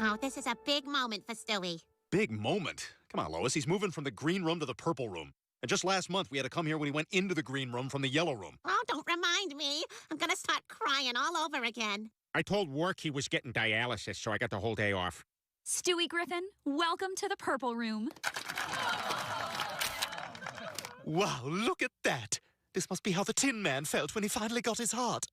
Oh, this is a big moment for Stewie. Big moment? Come on, Lois. He's moving from the green room to the purple room. And just last month, we had to come here when he went into the green room from the yellow room. Oh, don't remind me. I'm gonna start crying all over again. I told work he was getting dialysis, so I got the whole day off. Stewie Griffin, welcome to the purple room. Wow, look at that. This must be how the Tin Man felt when he finally got his heart.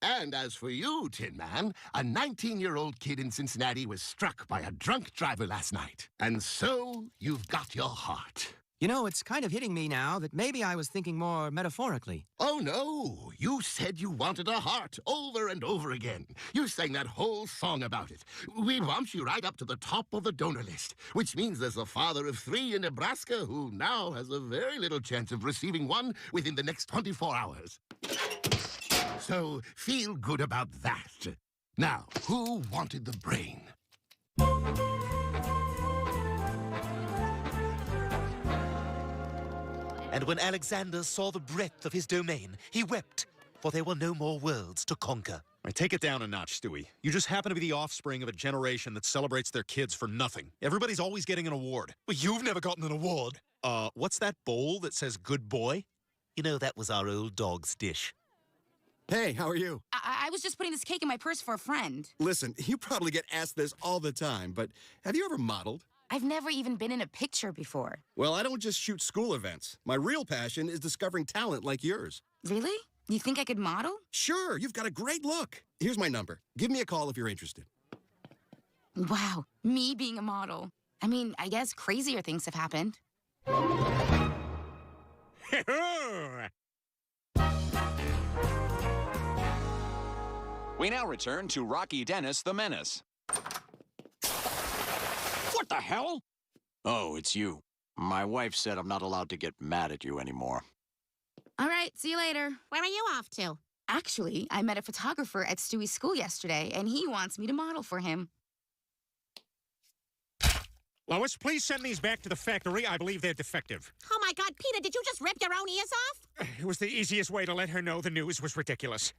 And as for you, Tin Man, a 19-year-old kid in Cincinnati was struck by a drunk driver last night. And so you've got your heart. You know, it's kind of hitting me now that maybe I was thinking more metaphorically. Oh, no. You said you wanted a heart over and over again. You sang that whole song about it. We bumped you right up to the top of the donor list, which means there's a father of 3 in Nebraska who now has a very little chance of receiving one within the next 24 hours. So feel good about that. Now, who wanted the brain? And when Alexander saw the breadth of his domain, he wept, for there were no more worlds to conquer. All right, take it down a notch, Stewie. You just happen to be the offspring of a generation that celebrates their kids for nothing. Everybody's always getting an award. Well, you've never gotten an award. What's that bowl that says good boy? You know, that was our old dog's dish. Hey, how are you? I was just putting this cake in my purse for a friend. Listen, you probably get asked this all the time, but have you ever modeled? I've never even been in a picture before. Well, I don't just shoot school events. My real passion is discovering talent like yours. Really? You think I could model? Sure, you've got a great look. Here's my number. Give me a call if you're interested. Wow, me being a model. I mean, I guess crazier things have happened. We now return to Rocky Dennis the Menace. What the hell? Oh, it's you. My wife said I'm not allowed to get mad at you anymore. All right, see you later. Where are you off to? Actually, I met a photographer at Stewie's school yesterday, and he wants me to model for him. Lois, please send these back to the factory. I believe they're defective. Oh my God, Peter, did you just rip your own ears off? It was the easiest way to let her know the news was ridiculous.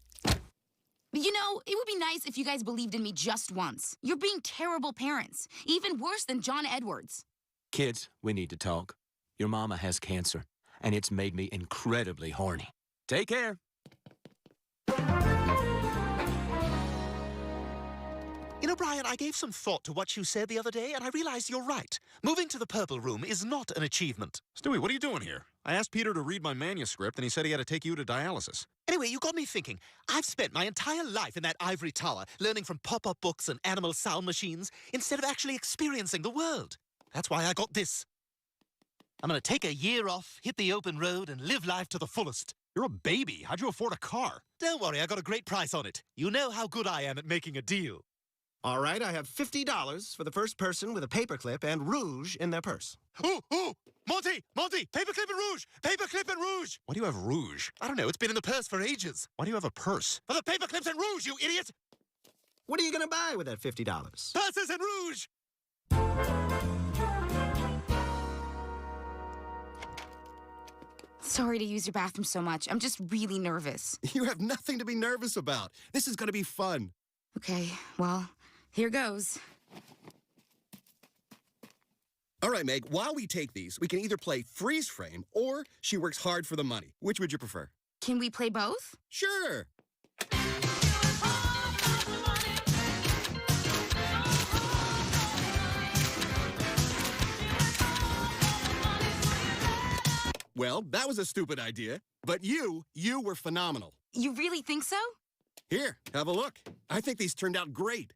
You know, it would be nice if you guys believed in me just once. You're being terrible parents, even worse than John Edwards. Kids, we need to talk. Your mama has cancer, and it's made me incredibly horny. Take care. You know, Brian, I gave some thought to what you said the other day, and I realized you're right. Moving to the purple room is not an achievement. Stewie, what are you doing here? I asked Peter to read my manuscript, and he said he had to take you to dialysis. Anyway, you got me thinking. I've spent my entire life in that ivory tower, learning from pop-up books and animal sound machines, instead of actually experiencing the world. That's why I got this. I'm gonna take a year off, hit the open road, and live life to the fullest. You're a baby. How'd you afford a car? Don't worry, I got a great price on it. You know how good I am at making a deal. All right, I have $50 for the first person with a paperclip and rouge in their purse. Ooh! Monty! Paperclip and rouge! Paperclip and rouge! Why do you have rouge? I don't know, it's been in the purse for ages. Why do you have a purse? For the paperclips and rouge, you idiot! What are you gonna buy with that $50? Purses and rouge! Sorry to use your bathroom so much. I'm just really nervous. You have nothing to be nervous about. This is gonna be fun. Okay, well, here goes. All right, Meg, while we take these, we can either play freeze frame or she works hard for the money. Which would you prefer? Can we play both? Sure. Well, that was a stupid idea, but you were phenomenal. You really think so? Here, have a look. I think these turned out great.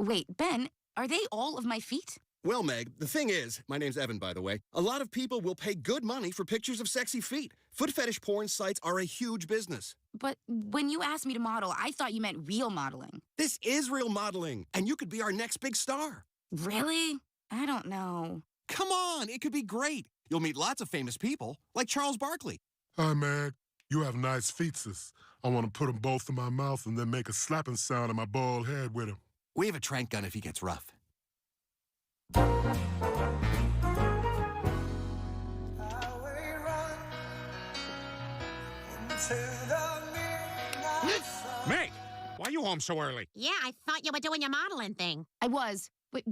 Wait, Ben, are they all of my feet? Well, Meg, the thing is, my name's Evan, by the way, a lot of people will pay good money for pictures of sexy feet. Foot fetish porn sites are a huge business. But when you asked me to model, I thought you meant real modeling. This is real modeling, and you could be our next big star. Really? I don't know. Come on, it could be great. You'll meet lots of famous people, like Charles Barkley. Hi, Meg. You have nice feet, sis. I want to put them both in my mouth and then make a slapping sound in my bald head with them. We have a trank gun if he gets rough. Meg! are you home so early? Yeah, I thought you were doing your modeling thing. I was. Wait,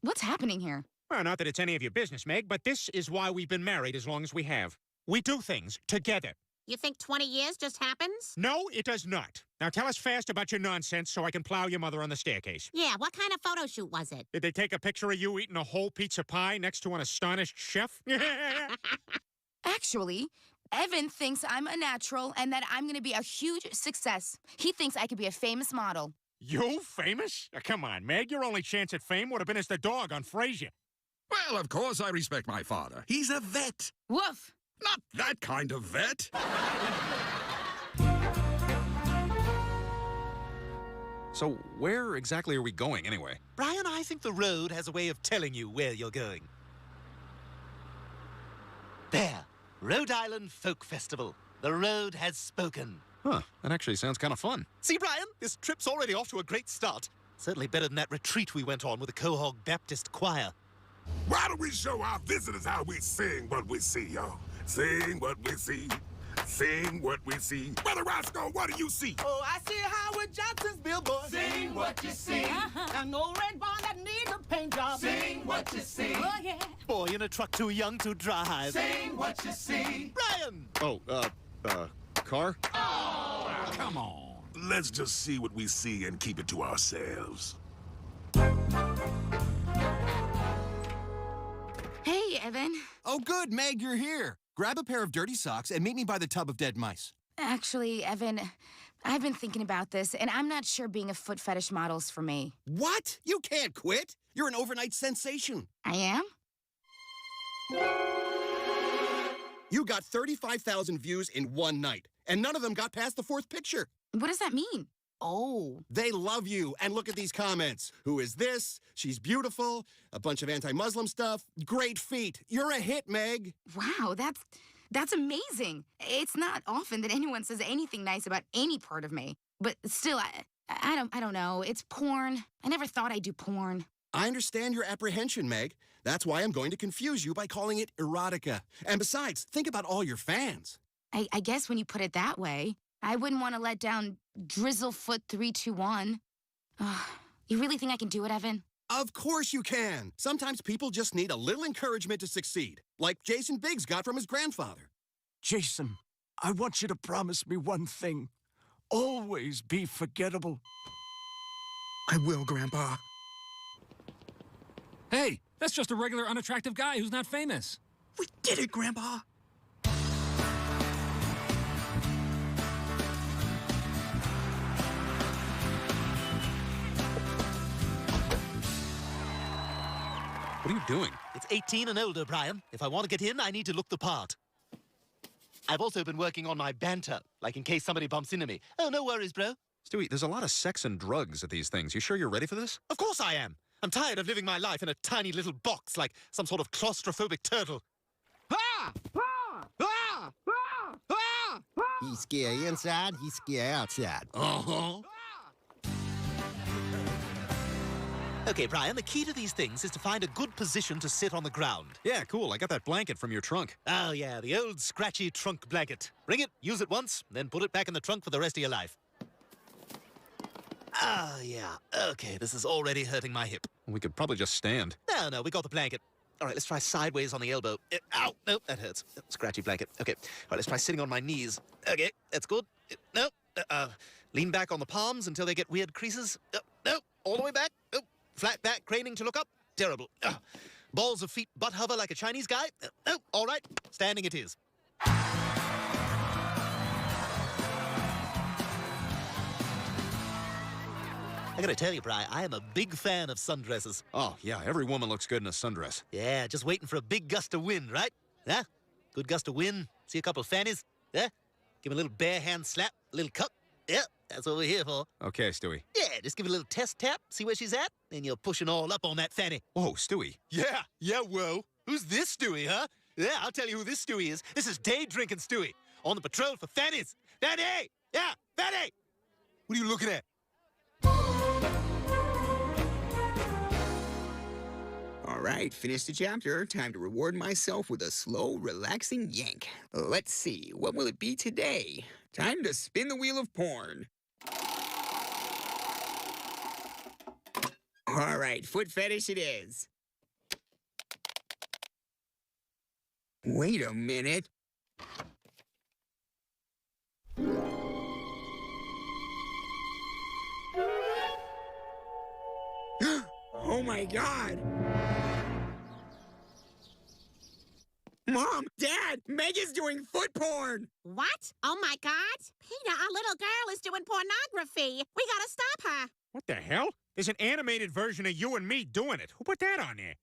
what's happening here? Well, not that it's any of your business, Meg, but this is why we've been married as long as we have. We do things together. You think 20 years just happens? No, it does not. Now tell us fast about your nonsense so I can plow your mother on the staircase. Yeah, what kind of photo shoot was it? Did they take a picture of you eating a whole pizza pie next to an astonished chef? Actually, Evan thinks I'm a natural and that I'm going to be a huge success. He thinks I could be a famous model. You famous? Come on, Meg. Your only chance at fame would have been as the dog on Frasier. Well, of course I respect my father. He's a vet. Woof! Not that kind of vet. So where exactly are we going anyway? Brian, I think the road has a way of telling you where you're going. There. Rhode Island Folk Festival. The road has spoken. Huh, that actually sounds kind of fun. See, Brian, this trip's already off to a great start. Certainly better than that retreat we went on with the Quahog Baptist Choir. Why don't we show our visitors how we sing what we see, y'all? Sing what we see. Sing what we see. Brother Roscoe, what do you see? Oh, I see Howard Johnson's billboard. Sing what you see. An old red barn that needs a paint job. Sing what you see. Oh, yeah. Boy in a truck too young to drive. Sing what you see. Brian! Oh, car? Oh, come on. Let's just see what we see and keep it to ourselves. Hey, Evan. Oh, good, Meg, you're here. Grab a pair of dirty socks and meet me by the tub of dead mice. Actually, Evan, I've been thinking about this, and I'm not sure being a foot fetish model's for me. What? You can't quit. You're an overnight sensation. I am? You got 35,000 views in one night, and none of them got past the fourth picture. What does that mean? Oh, they love you. And look at these comments. Who is this? She's beautiful. A bunch of anti-Muslim stuff. Great feet. You're a hit, Meg. Wow, that's amazing. It's not often that anyone says anything nice about any part of me. But still, I don't know. It's porn. I never thought I'd do porn. I understand your apprehension, Meg. That's why I'm going to confuse you by calling it erotica. And besides, think about all your fans. I guess when you put it that way, I wouldn't want to let down Drizzlefoot 321. You really think I can do it, Evan? Of course you can. Sometimes people just need a little encouragement to succeed, like Jason Biggs got from his grandfather. Jason, I want you to promise me one thing. Always be forgettable. I will, Grandpa. Hey, that's just a regular unattractive guy who's not famous. We did it, Grandpa. What are you doing? It's 18 and older, Brian. If I want to get in, I need to look the part. I've also been working on my banter, like in case somebody bumps into me. Oh, no worries, bro. Stewie, there's a lot of sex and drugs at these things. You sure you're ready for this? Of course I am. I'm tired of living my life in a tiny little box like some sort of claustrophobic turtle. He's scary inside, he's scary outside. Uh-huh. Okay, Brian, the key to these things is to find a good position to sit on the ground. Yeah, cool. I got that blanket from your trunk. Oh, yeah, the old scratchy trunk blanket. Bring it, use it once, then put it back in the trunk for the rest of your life. Ah, yeah. Okay, this is already hurting my hip. We could probably just stand. No, we got the blanket. All right, let's try sideways on the elbow. Ow! Nope, that hurts. Scratchy blanket. Okay. All right, let's try sitting on my knees. Okay, that's good. No. Lean back on the palms until they get weird creases. No, all the way back. Flat back, craning to look up. Terrible. Balls of feet butt hover like a Chinese guy. No, all right. Standing it is. I gotta tell you, Bri, I am a big fan of sundresses. Oh, yeah, every woman looks good in a sundress. Yeah, just waiting for a big gust of wind, right? Huh? Good gust of wind, see a couple of fannies, yeah? Give a little bare hand slap, a little cup. Yeah, that's what we're here for. Okay, Stewie. Yeah, just give it a little test tap, see where she's at, and you're pushing all up on that fanny. Whoa, Stewie. Yeah, whoa. Who's this Stewie, huh? Yeah, I'll tell you who this Stewie is. This is day drinking Stewie, on the patrol for fannies. Fanny! Yeah, fanny! What are you looking at? All right, finished the chapter. Time to reward myself with a slow, relaxing yank. Let's see, what will it be today? Time to spin the wheel of porn. All right, foot fetish it is. Wait a minute. Oh my God! Mom, Dad, Meg is doing foot porn! What? Oh my God! Peter, our little girl is doing pornography. We gotta stop her. What the hell? There's an animated version of you and me doing it. Who put that on there?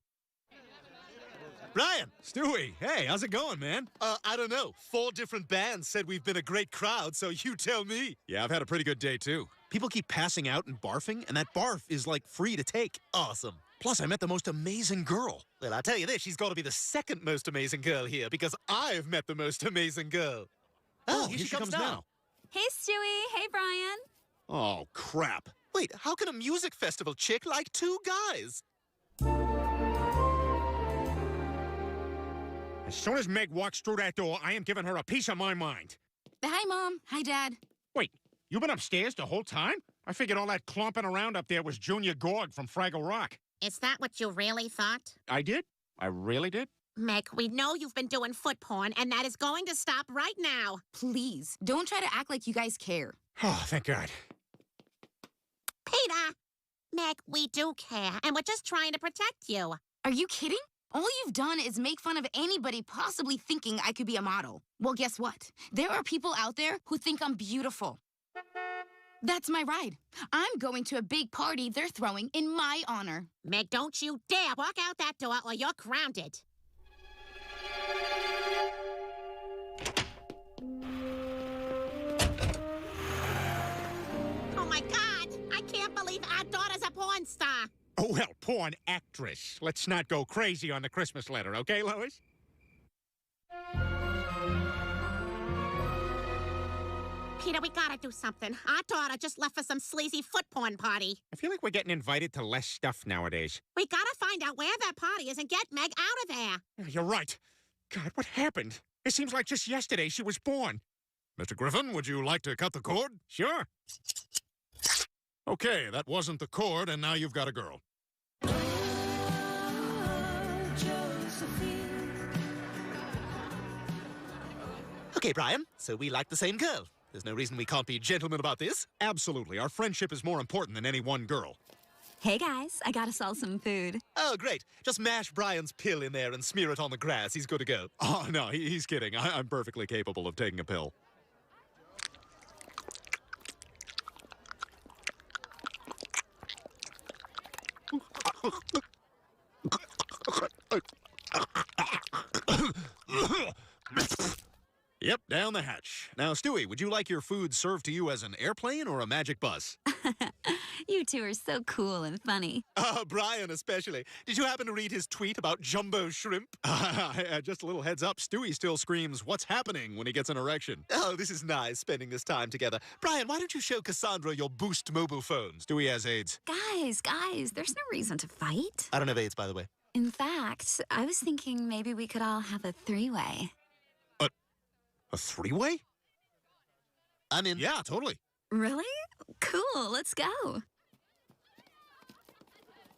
Brian! Stewie, hey, how's it going, man? I don't know. 4 different bands said we've been a great crowd, so you tell me. Yeah, I've had a pretty good day, too. People keep passing out and barfing, and that barf is, like, free to take. Awesome. Plus, I met the most amazing girl. Well, I'll tell you this, she's got to be the second most amazing girl here, because I've met the most amazing girl. Oh, here she comes now. Hey, Stewie. Hey, Brian. Oh, crap. Wait, how can a music festival chick like 2 guys? As soon as Meg walks through that door, I am giving her a piece of my mind. Hi, Mom. Hi, Dad. Wait, you been upstairs the whole time? I figured all that clomping around up there was Junior Gorg from Fraggle Rock. Is that what you really thought? I did? I really did? Meg, we know you've been doing foot porn, and that is going to stop right now. Please, don't try to act like you guys care. Oh, thank God. Peter! Meg, we do care, and we're just trying to protect you. Are you kidding? All you've done is make fun of anybody possibly thinking I could be a model. Well, guess what? There are people out there who think I'm beautiful. That's my ride. I'm going to a big party they're throwing in my honor. Meg, don't you dare walk out that door or you're grounded. Oh my God! I can't believe our daughter's a porn star. Oh, well, porn actress. Let's not go crazy on the Christmas letter, okay, Lois? Peter, we gotta do something. Our daughter just left for some sleazy foot porn party. I feel like we're getting invited to less stuff nowadays. We gotta find out where that party is and get Meg out of there. You're right. God, what happened? It seems like just yesterday she was born. Mr. Griffin, would you like to cut the cord? Sure. Okay, that wasn't the cord, and now you've got a girl. Okay, Brian, so we like the same girl. There's no reason we can't be gentlemen about this. Absolutely. Our friendship is more important than any one girl. Hey, guys. I got us all some food. Oh, great. Just mash Brian's pill in there and smear it on the grass. He's good to go. Oh, no, he's kidding. I'm perfectly capable of taking a pill. Yep, down the hatch. Now, Stewie, would you like your food served to you as an airplane or a magic bus? You two are so cool and funny. Brian especially. Did you happen to read his tweet about jumbo shrimp? Just a little heads up, Stewie still screams, "What's happening?" when he gets an erection. Oh, this is nice, spending this time together. Brian, why don't you show Cassandra your Boost mobile phones? Stewie has AIDS. Guys, there's no reason to fight. I don't have AIDS, by the way. In fact, I was thinking maybe we could all have a 3-way. A 3-way? I'm in. Yeah, totally. Really? Cool, let's go.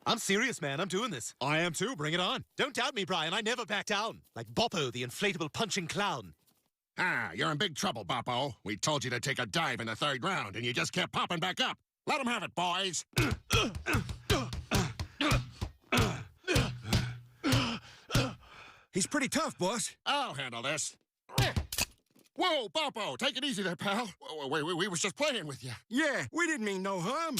I'm serious, man. I'm doing this. I am too. Bring it on. Don't doubt me, Brian. I never back down. Like Boppo, the inflatable punching clown. Ah, you're in big trouble, Boppo. We told you to take a dive in the 3rd round, and you just kept popping back up. Let him have it, boys. He's pretty tough, boss. I'll handle this. Whoa, Boppo, take it easy there, pal. We was just playing with you. Yeah, we didn't mean no harm.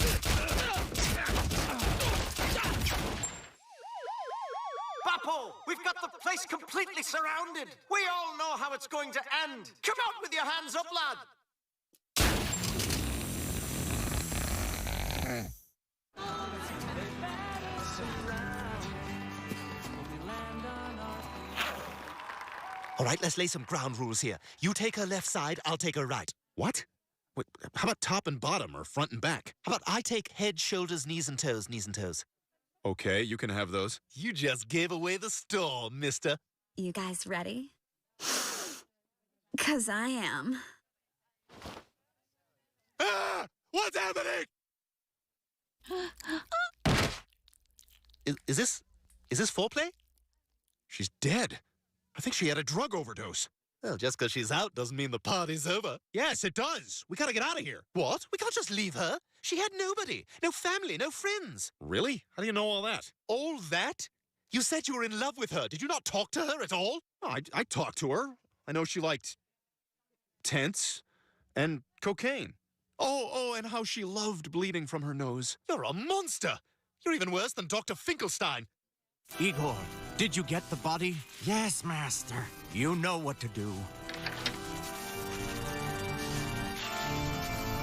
Boppo, we've got the place completely surrounded. We all know how it's going to end. Come out with your hands up, lad. All right, let's lay some ground rules here. You take her left side, I'll take her right. What? Wait, how about top and bottom or front and back? How about I take head, shoulders, knees and toes, knees and toes? Okay, you can have those. You just gave away the store, mister. You guys ready? 'Cause I am. Ah! What's happening? Is this foreplay? She's dead. I think she had a drug overdose. Well, just because she's out doesn't mean the party's over. Yes, it does. We gotta get out of here. What? We can't just leave her. She had nobody. No family, no friends. Really? How do you know all that? All that? You said you were in love with her. Did you not talk to her at all? Oh, I talked to her. I know she liked tents and cocaine. Oh, and how she loved bleeding from her nose. You're a monster. You're even worse than Dr. Finkelstein. Igor, did you get the body? Yes, Master. You know what to do.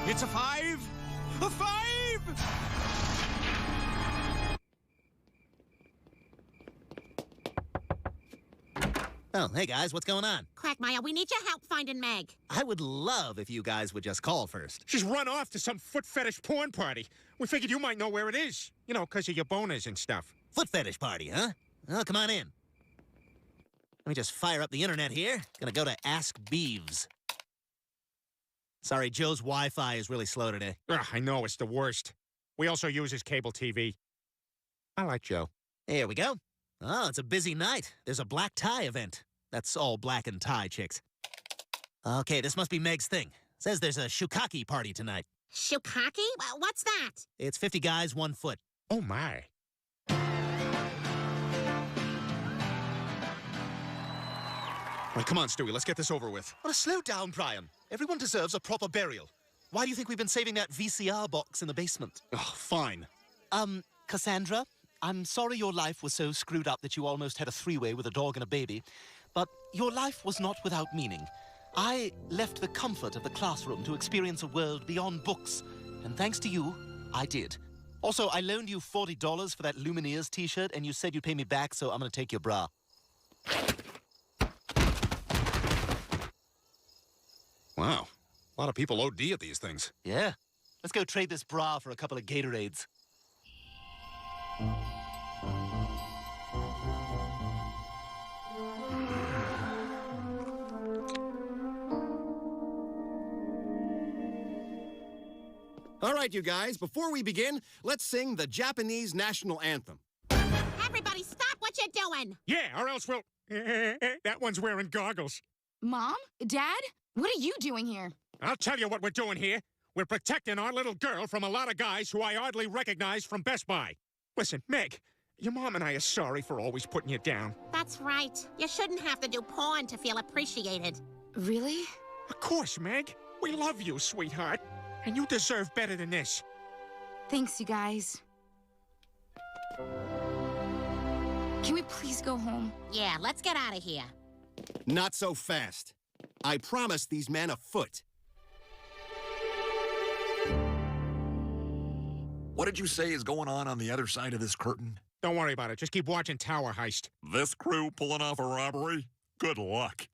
It's a 5! A 5! Oh, hey guys, what's going on? Quagmire, we need your help finding Meg. I would love if you guys would just call first. She's run off to some foot fetish porn party. We figured you might know where it is. You know, because of your boners and stuff. Foot fetish party, huh? Oh, come on in. Let me just fire up the internet here. Gonna go to Ask Beeves. Sorry, Joe's Wi-Fi is really slow today. Ugh, I know, it's the worst. We also use his cable TV. I like Joe. Here we go. Oh, it's a busy night. There's a black tie event. That's all black and tie chicks. Okay, this must be Meg's thing. Says there's a Shukaki party tonight. Shukaki? What's that? It's 50 guys, 1 foot. Oh, my. All right, come on, Stewie. Let's get this over with. Well, slow down, Brian. Everyone deserves a proper burial. Why do you think we've been saving that VCR box in the basement? Oh, fine. Cassandra, I'm sorry your life was so screwed up that you almost had a three-way with a dog and a baby. But your life was not without meaning. I left the comfort of the classroom to experience a world beyond books. And thanks to you, I did. Also, I loaned you $40 for that Lumineers t-shirt, and you said you'd pay me back, so I'm gonna take your bra. Wow. A lot of people OD at these things. Yeah. Let's go trade this bra for a couple of Gatorades. All right, you guys, before we begin, let's sing the Japanese national anthem. Everybody stop what you're doing. Yeah, or else we'll... That one's wearing goggles. Mom? Dad? What are you doing here? I'll tell you what we're doing here. We're protecting our little girl from a lot of guys who I hardly recognize from Best Buy. Listen, Meg, your mom and I are sorry for always putting you down. That's right. You shouldn't have to do porn to feel appreciated. Really? Of course, Meg. We love you, sweetheart. And you deserve better than this. Thanks, you guys. Can we please go home? Yeah, let's get out of here. Not so fast. I promised these men a foot. What did you say is going on the other side of this curtain? Don't worry about it. Just keep watching Tower Heist. This crew pulling off a robbery? Good luck.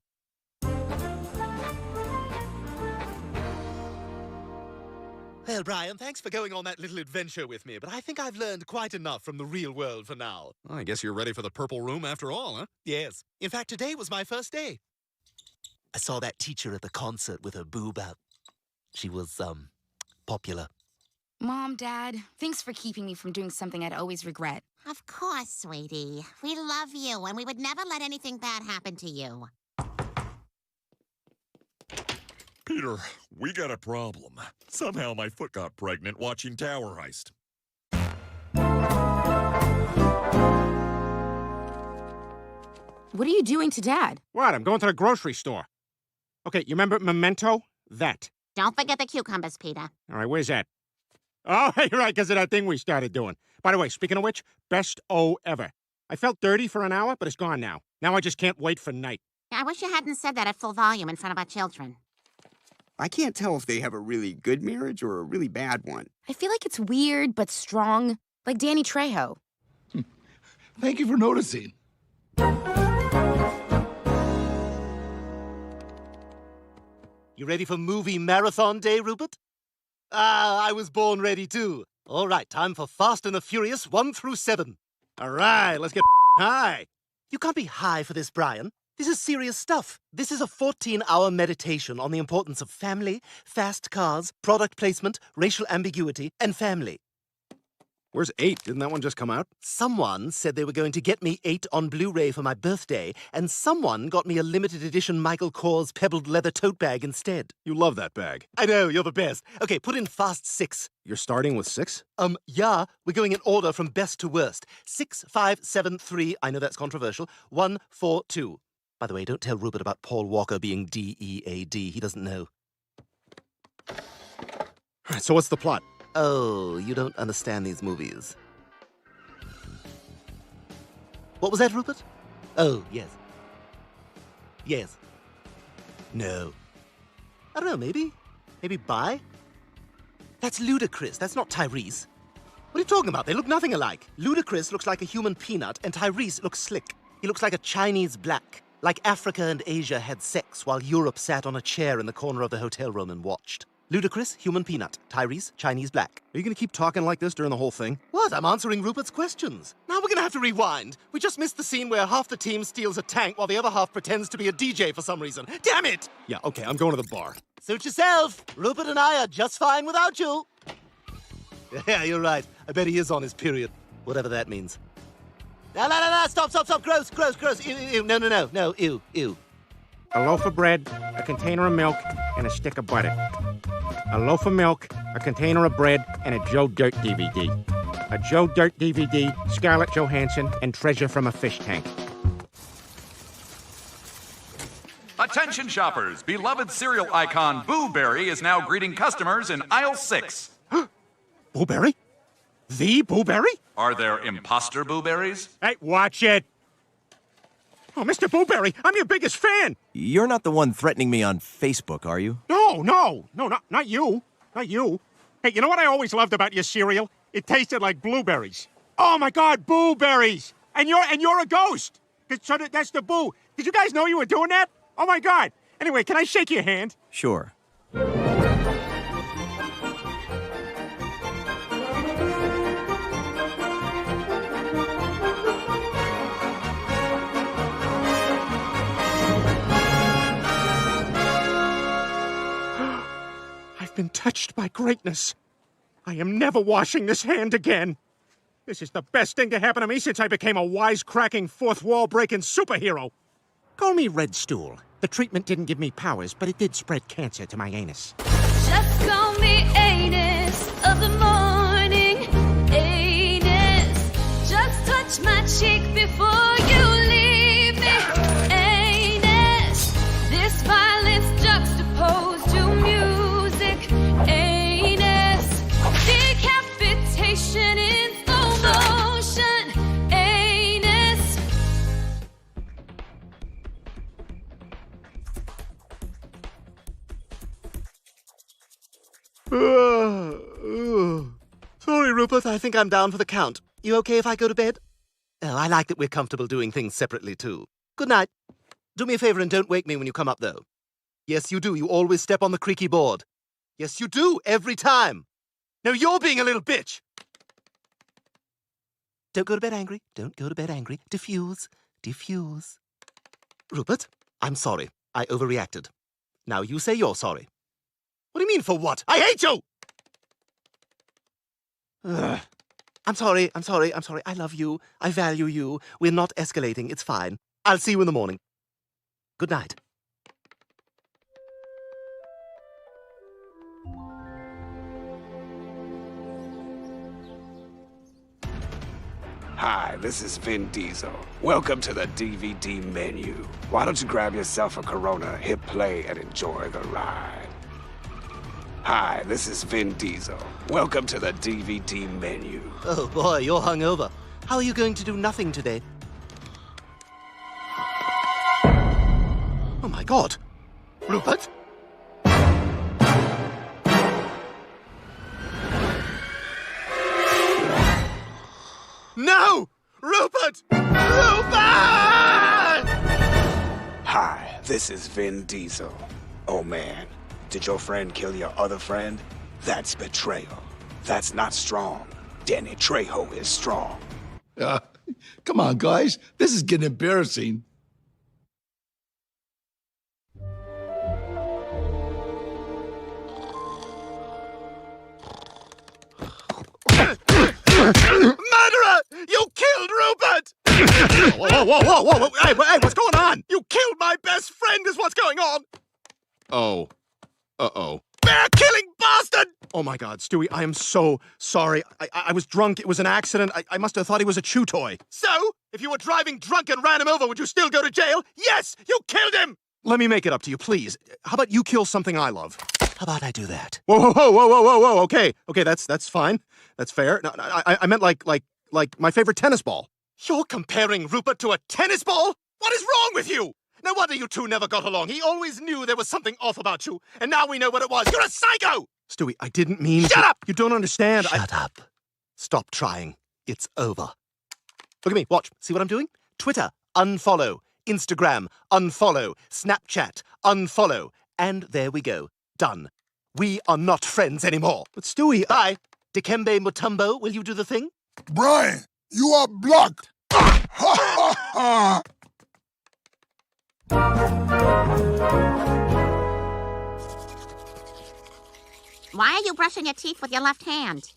Well, Brian, thanks for going on that little adventure with me, but I think I've learned quite enough from the real world for now. Well, I guess you're ready for the purple room after all, huh? Yes. In fact, today was my first day. I saw that teacher at the concert with her boob out. She was, popular. Mom, Dad, thanks for keeping me from doing something I'd always regret. Of course, sweetie. We love you, and we would never let anything bad happen to you. Peter, we got a problem. Somehow my foot got pregnant watching Tower Heist. What are you doing to Dad? What? I'm going to the grocery store. Okay, you remember Memento? That. Don't forget the cucumbers, Peter. All right, where's that? Oh, you're right, because of that thing we started doing. By the way, speaking of which, best O ever. I felt dirty for an hour, but it's gone now. Now I just can't wait for night. I wish you hadn't said that at full volume in front of our children. I can't tell if they have a really good marriage or a really bad one. I feel like it's weird but strong, like Danny Trejo. Thank you for noticing. You ready for movie marathon day, Rupert? Ah, I was born ready too. All right, time for Fast and the Furious 1 through 7. All right, let's get high. You can't be high for this, Brian. This is serious stuff. This is a 14-hour meditation on the importance of family, fast cars, product placement, racial ambiguity, and family. Where's 8? Didn't that one just come out? Someone said they were going to get me 8 on Blu-ray for my birthday, and someone got me a limited edition Michael Kors pebbled leather tote bag instead. You love that bag. I know, you're the best. Okay, put in fast 6. You're starting with 6? Yeah, we're going in order from best to worst. 6, 5, 7, 3, I know that's controversial. 1, 4, 2. By the way, don't tell Rupert about Paul Walker being D-E-A-D. He doesn't know. All right, so what's the plot? Oh, you don't understand these movies. What was that, Rupert? Oh, yes. Yes. No. I don't know, maybe? Maybe bye? That's Ludacris. That's not Tyrese. What are you talking about? They look nothing alike. Ludacris looks like a human peanut, and Tyrese looks slick. He looks like a Chinese black. Like Africa and Asia had sex while Europe sat on a chair in the corner of the hotel room and watched. Ludacris, human peanut. Tyrese, Chinese black. Are you going to keep talking like this during the whole thing? What? I'm answering Rupert's questions. Now we're going to have to rewind. We just missed the scene where half the team steals a tank while the other half pretends to be a DJ for some reason. Damn it! Yeah, okay, I'm going to the bar. Suit yourself. Rupert and I are just fine without you. Yeah, you're right. I bet he is on his period. Whatever that means. No, stop. Gross. Ew. No, ew. A loaf of bread, a container of milk, and a stick of butter. A loaf of milk, a container of bread, and a Joe Dirt DVD. A Joe Dirt DVD, Scarlett Johansson, and Treasure from a Fish Tank. Attention shoppers, beloved cereal icon Boo Berry is now greeting customers in aisle 6. Boo Berry? The Boo Berry? Are there imposter Boo Berries? Hey, watch it! Oh, Mr. Boo Berry, I'm your biggest fan! You're not the one threatening me on Facebook, are you? No, not you. Not you. Hey, you know what I always loved about your cereal? It tasted like blueberries. Oh my God, Boo Berries! And you're a ghost! So that's the Boo. Did you guys know you were doing that? Oh my God! Anyway, can I shake your hand? Sure. I've been touched by greatness. I am never washing this hand again. This is the best thing to happen to me since I became a wisecracking, fourth-wall-breaking superhero. Call me Red Stool. The treatment didn't give me powers, but it did spread cancer to my anus. Just call me anus of the morning. Anus, just touch my cheek before you leave me. Anus, this violence juxtaposed to music. Anus, decapitation in slow motion. Anus. Sorry, Rupert, I think I'm down for the count. You okay if I go to bed? Oh, I like that we're comfortable doing things separately, too. Good night. Do me a favor and don't wake me when you come up, though. Yes, you do. You always step on the creaky board. Yes, you do, every time. Now you're being a little bitch. Don't go to bed angry. Don't go to bed angry. Diffuse. Rupert, I'm sorry. I overreacted. Now you say you're sorry. What do you mean, for what? I hate you! Ugh. I'm sorry. I love you. I value you. We're not escalating. It's fine. I'll see you in the morning. Good night. Hi, this is Vin Diesel. Welcome to the DVD menu. Why don't you grab yourself a Corona, hit play, and enjoy the ride. Hi, this is Vin Diesel. Welcome to the DVD menu. Oh boy, you're hungover. How are you going to do nothing today? Oh my God. Rupert? No! Rupert! Rupert! Hi, this is Vin Diesel. Oh man, did your friend kill your other friend? That's betrayal. That's not strong. Danny Trejo is strong. Come on, guys. This is getting embarrassing. Murderer! You killed Rupert! Whoa. Hey, what's going on? You killed my best friend is what's going on! Oh. Uh-oh. Bear-killing bastard! Oh, my God, Stewie, I am so sorry. I was drunk. It was an accident. I must have thought he was a chew toy. So, if you were driving drunk and ran him over, would you still go to jail? Yes, you killed him! Let me make it up to you, please. How about you kill something I love? How about I do that? Whoa. Okay, that's fine. That's fair. No, I meant like my favorite tennis ball. You're comparing Rupert to a tennis ball? What is wrong with you? No wonder you two never got along. He always knew there was something off about you, and now we know what it was. You're a psycho! Stewie, I didn't mean Shut up! You don't understand. Shut up. Stop trying. It's over. Look at me. Watch. See what I'm doing? Twitter, unfollow. Instagram, unfollow. Snapchat, unfollow. And there we go. Done. We are not friends anymore. But Stewie, Bye. Dikembe Mutombo, will you do the thing? Brian, you are blocked. Why are you brushing your teeth with your left hand?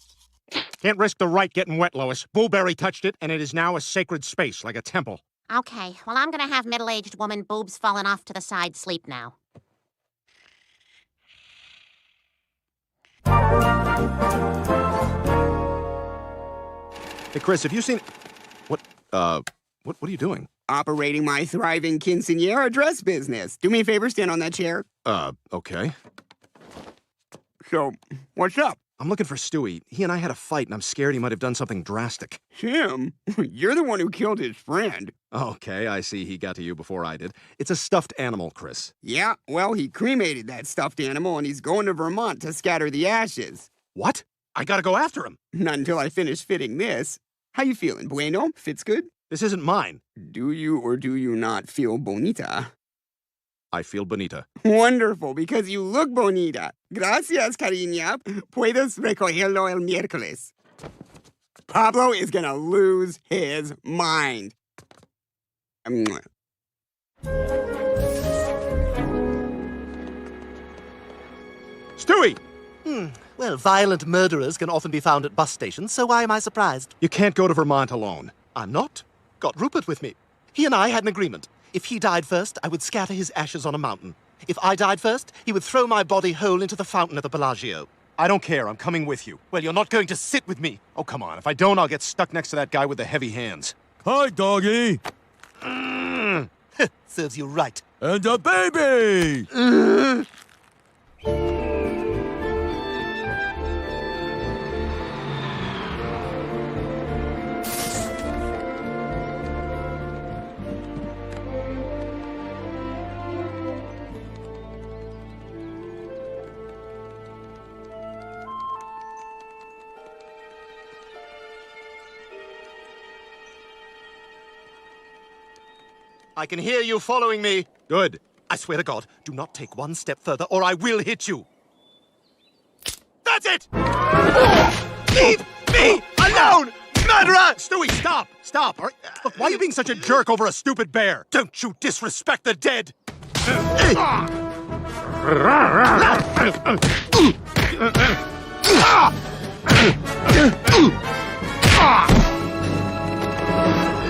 Can't risk the right getting wet, Lois. Blueberry touched it, and it is now a sacred space, like a temple. Okay, well, I'm gonna have middle-aged woman boobs falling off to the side sleep now. Hey, Chris, have you seen... What are you doing? Operating my thriving quinceañera dress business. Do me a favor, stand on that chair. Okay. So, what's up? I'm looking for Stewie. He and I had a fight, and I'm scared he might have done something drastic. Him? You're the one who killed his friend. Okay, I see he got to you before I did. It's a stuffed animal, Chris. Yeah, well, he cremated that stuffed animal, and he's going to Vermont to scatter the ashes. What? I gotta go after him. Not until I finish fitting this. How you feeling, bueno? Fits good? This isn't mine. Do you or do you not feel bonita? I feel bonita. Wonderful, because you look bonita. Gracias, cariña. Puedes recogerlo el miércoles. Pablo is gonna lose his mind. Stewie! Well, violent murderers can often be found at bus stations, so why am I surprised? You can't go to Vermont alone. I'm not. Got Rupert with me. He and I had an agreement. If he died first, I would scatter his ashes on a mountain. If I died first, he would throw my body whole into the fountain at the Bellagio. I don't care. I'm coming with you. Well, you're not going to sit with me. Oh, come on. If I don't, I'll get stuck next to that guy with the heavy hands. Hi, doggy. Serves you right. And a baby! I can hear you following me. Good. I swear to God, do not take one step further or I will hit you. That's it! Leave me alone, murderer! Stewie, stop! Stop! All right. Look, why are you being such a jerk over a stupid bear? Don't you disrespect the dead!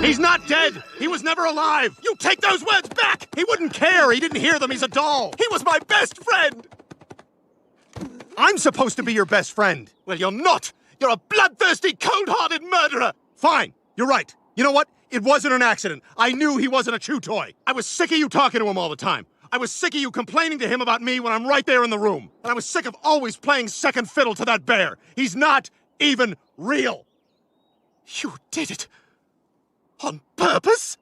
He's not dead! He was never alive! You take those words back! He wouldn't care! He didn't hear them! He's a doll! He was my best friend! I'm supposed to be your best friend! Well, you're not! You're a bloodthirsty, cold-hearted murderer! Fine! You're right! You know what? It wasn't an accident. I knew he wasn't a chew toy. I was sick of you talking to him all the time. I was sick of you complaining to him about me when I'm right there in the room. And I was sick of always playing second fiddle to that bear. He's not even real! You did it! On purpose?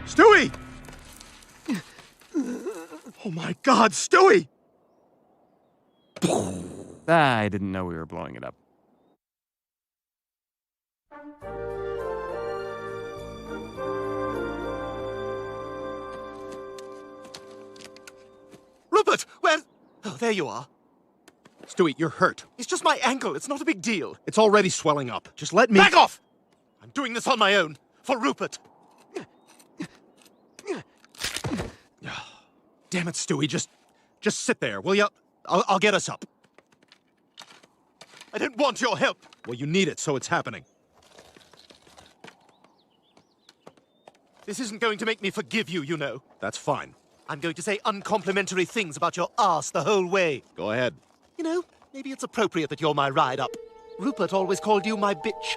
Stewie! Oh my God, Stewie! I didn't know we were blowing it up. Rupert, where... Oh, there you are. Stewie, you're hurt. It's just my ankle. It's not a big deal. It's already swelling up. Just let me... Back off! I'm doing this on my own. For Rupert. Damn it, Stewie, just sit there, will you? I'll get us up. I didn't want your help. Well, you need it, so it's happening. This isn't going to make me forgive you, you know. That's fine. I'm going to say uncomplimentary things about your arse the whole way. Go ahead. You know, maybe it's appropriate that you're my ride-up. Rupert always called you my bitch.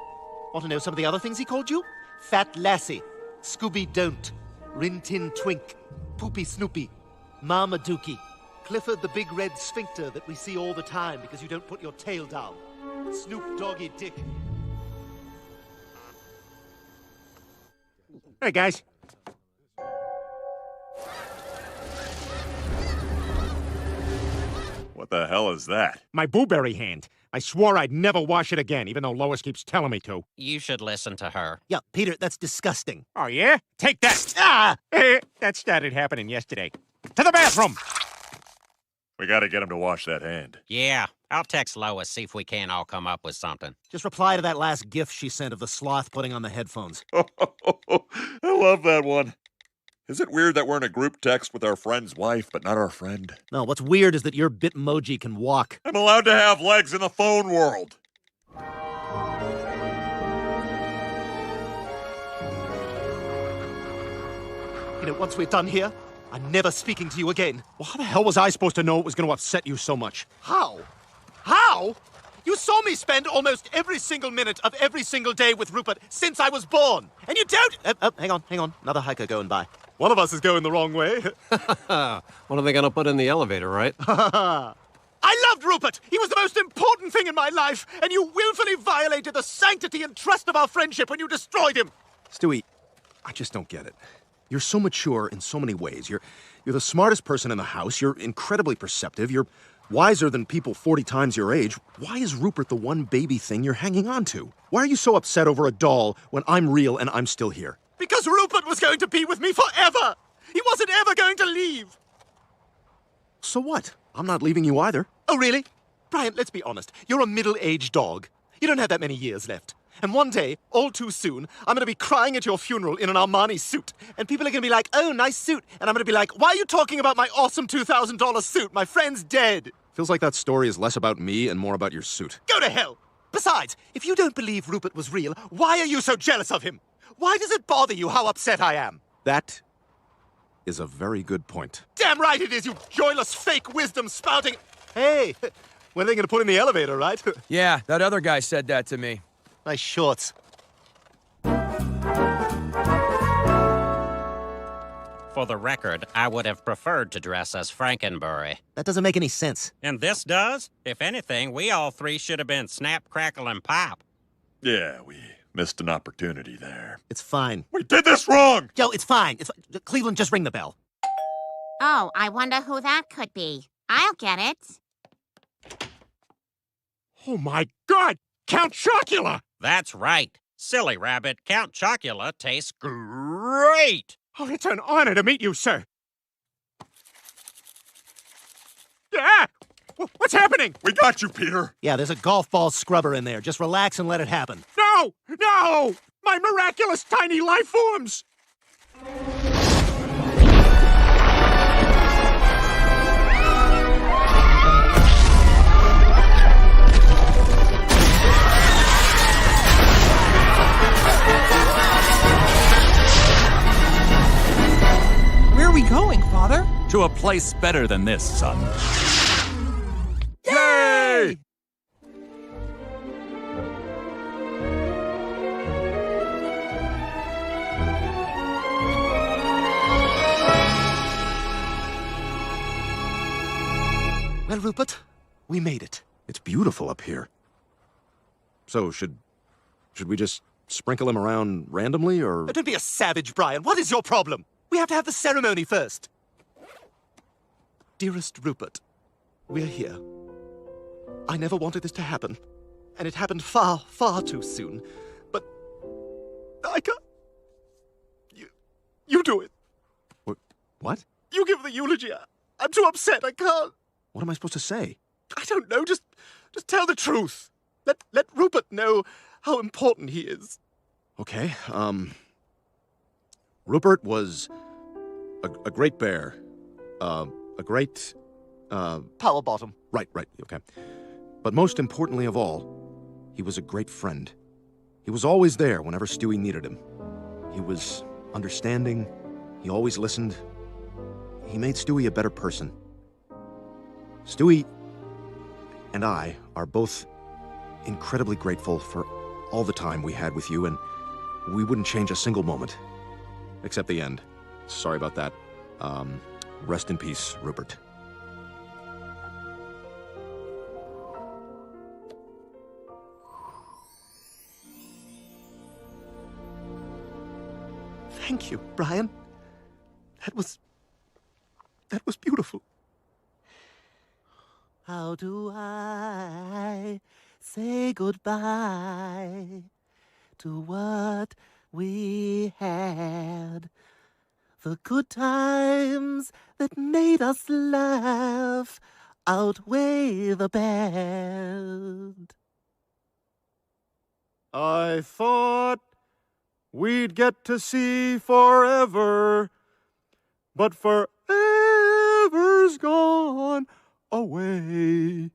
Want to know some of the other things he called you? Fat Lassie, Scooby Don't, Rin Tin Twink, Poopy Snoopy, Marmaduke, Clifford the Big Red Sphincter that we see all the time because you don't put your tail down, Snoop Doggy Dick. Hey, guys. What the hell is that? My blueberry hand. I swore I'd never wash it again, even though Lois keeps telling me to. You should listen to her. Yeah, Peter, that's disgusting. Oh, yeah? Take that. Ah! That started happening yesterday. To the bathroom! We gotta get him to wash that hand. Yeah, I'll text Lois, see if we can't all come up with something. Just reply to that last gif she sent of the sloth putting on the headphones. I love that one. Is it weird that we're in a group text with our friend's wife, but not our friend? No, what's weird is that your Bitmoji can walk. I'm allowed to have legs in the phone world. You know, once we're done here, I'm never speaking to you again. Well, how the hell was I supposed to know it was going to upset you so much? How? How? You saw me spend almost every single minute of every single day with Rupert since I was born. And you don't... hang on. Another hiker going by. One of us is going the wrong way. What are they going to put in the elevator, right? I loved Rupert! He was the most important thing in my life, and you willfully violated the sanctity and trust of our friendship when you destroyed him! Stewie, I just don't get it. You're so mature in so many ways. You're the smartest person in the house. You're incredibly perceptive. You're wiser than people 40 times your age. Why is Rupert the one baby thing you're hanging on to? Why are you so upset over a doll when I'm real and I'm still here? Because Rupert was going to be with me forever! He wasn't ever going to leave! So what? I'm not leaving you either. Oh, really? Brian, let's be honest. You're a middle-aged dog. You don't have that many years left. And one day, all too soon, I'm going to be crying at your funeral in an Armani suit. And people are going to be like, oh, nice suit. And I'm going to be like, why are you talking about my awesome $2,000 suit? My friend's dead. Feels like that story is less about me and more about your suit. Go to hell! Besides, if you don't believe Rupert was real, why are you so jealous of him? Why does it bother you how upset I am? That is a very good point. Damn right it is, you joyless fake wisdom spouting... Hey, when are they going to put in the elevator, right? Yeah, that other guy said that to me. Nice shorts. For the record, I would have preferred to dress as Frankenberry. That doesn't make any sense. And this does? If anything, we all three should have been Snap, Crackle, and Pop. Yeah, we missed an opportunity there. It's fine. We did this wrong! Joe, it's fine. Cleveland, just ring the bell. Oh, I wonder who that could be. I'll get it. Oh, my God! Count Chocula! That's right. Silly rabbit, Count Chocula tastes great! Oh, it's an honor to meet you, sir. Ah! What's happening? We got you, Peter. Yeah, there's a golf ball scrubber in there. Just relax and let it happen. No! No! My miraculous tiny life forms! Where are we going, Father? To a place better than this, son. Yay! Well, Rupert, we made it. It's beautiful up here. So, should we just sprinkle him around randomly, or...? Don't be a savage, Brian. What is your problem? We have to have the ceremony first. Dearest Rupert, we're here. I never wanted this to happen. And it happened far, far too soon. But I can't... You do it. What? You give the eulogy. I'm too upset. I can't. What am I supposed to say? I don't know. Just tell the truth. Let Rupert know how important he is. Okay, Rupert was a great bear, A great, Power bottom. Right, okay. But most importantly of all, he was a great friend. He was always there whenever Stewie needed him. He was understanding. He always listened. He made Stewie a better person. Stewie and I are both incredibly grateful for all the time we had with you, and we wouldn't change a single moment. Except the end. Sorry about that. Rest in peace, Rupert. Thank you, Brian. That was beautiful. How do I say goodbye to what we had? The good times that made us laugh outweigh the bad. I thought we'd get to see forever, but forever's gone away.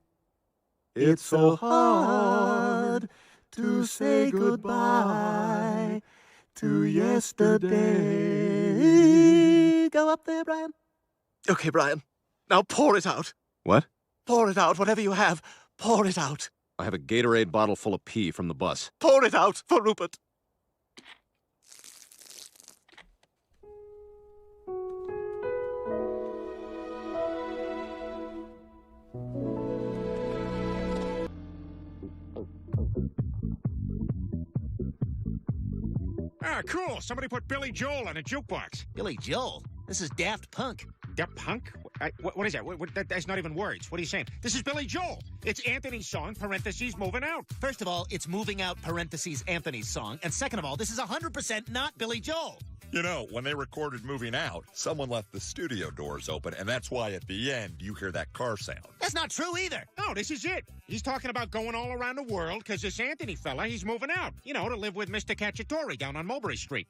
It's so hard to say goodbye to yesterday. Go up there, Brian. Okay, Brian. Now pour it out. What? Pour it out, whatever you have. Pour it out. I have a Gatorade bottle full of pee from the bus. Pour it out for Rupert. Ah, cool. Somebody put Billy Joel on a jukebox. Billy Joel? This is Daft Punk. Daft Punk? What is that? That's not even words. What are you saying? This is Billy Joel. It's Anthony's song, parentheses, moving out. First of all, it's moving out, parentheses, Anthony's song. And second of all, this is 100% not Billy Joel. You know, when they recorded Moving Out, someone left the studio doors open, and that's why at the end you hear that car sound. That's not true either. No, this is it. He's talking about going all around the world because this Anthony fella, he's moving out. You know, to live with Mr. Cacciatore down on Mulberry Street.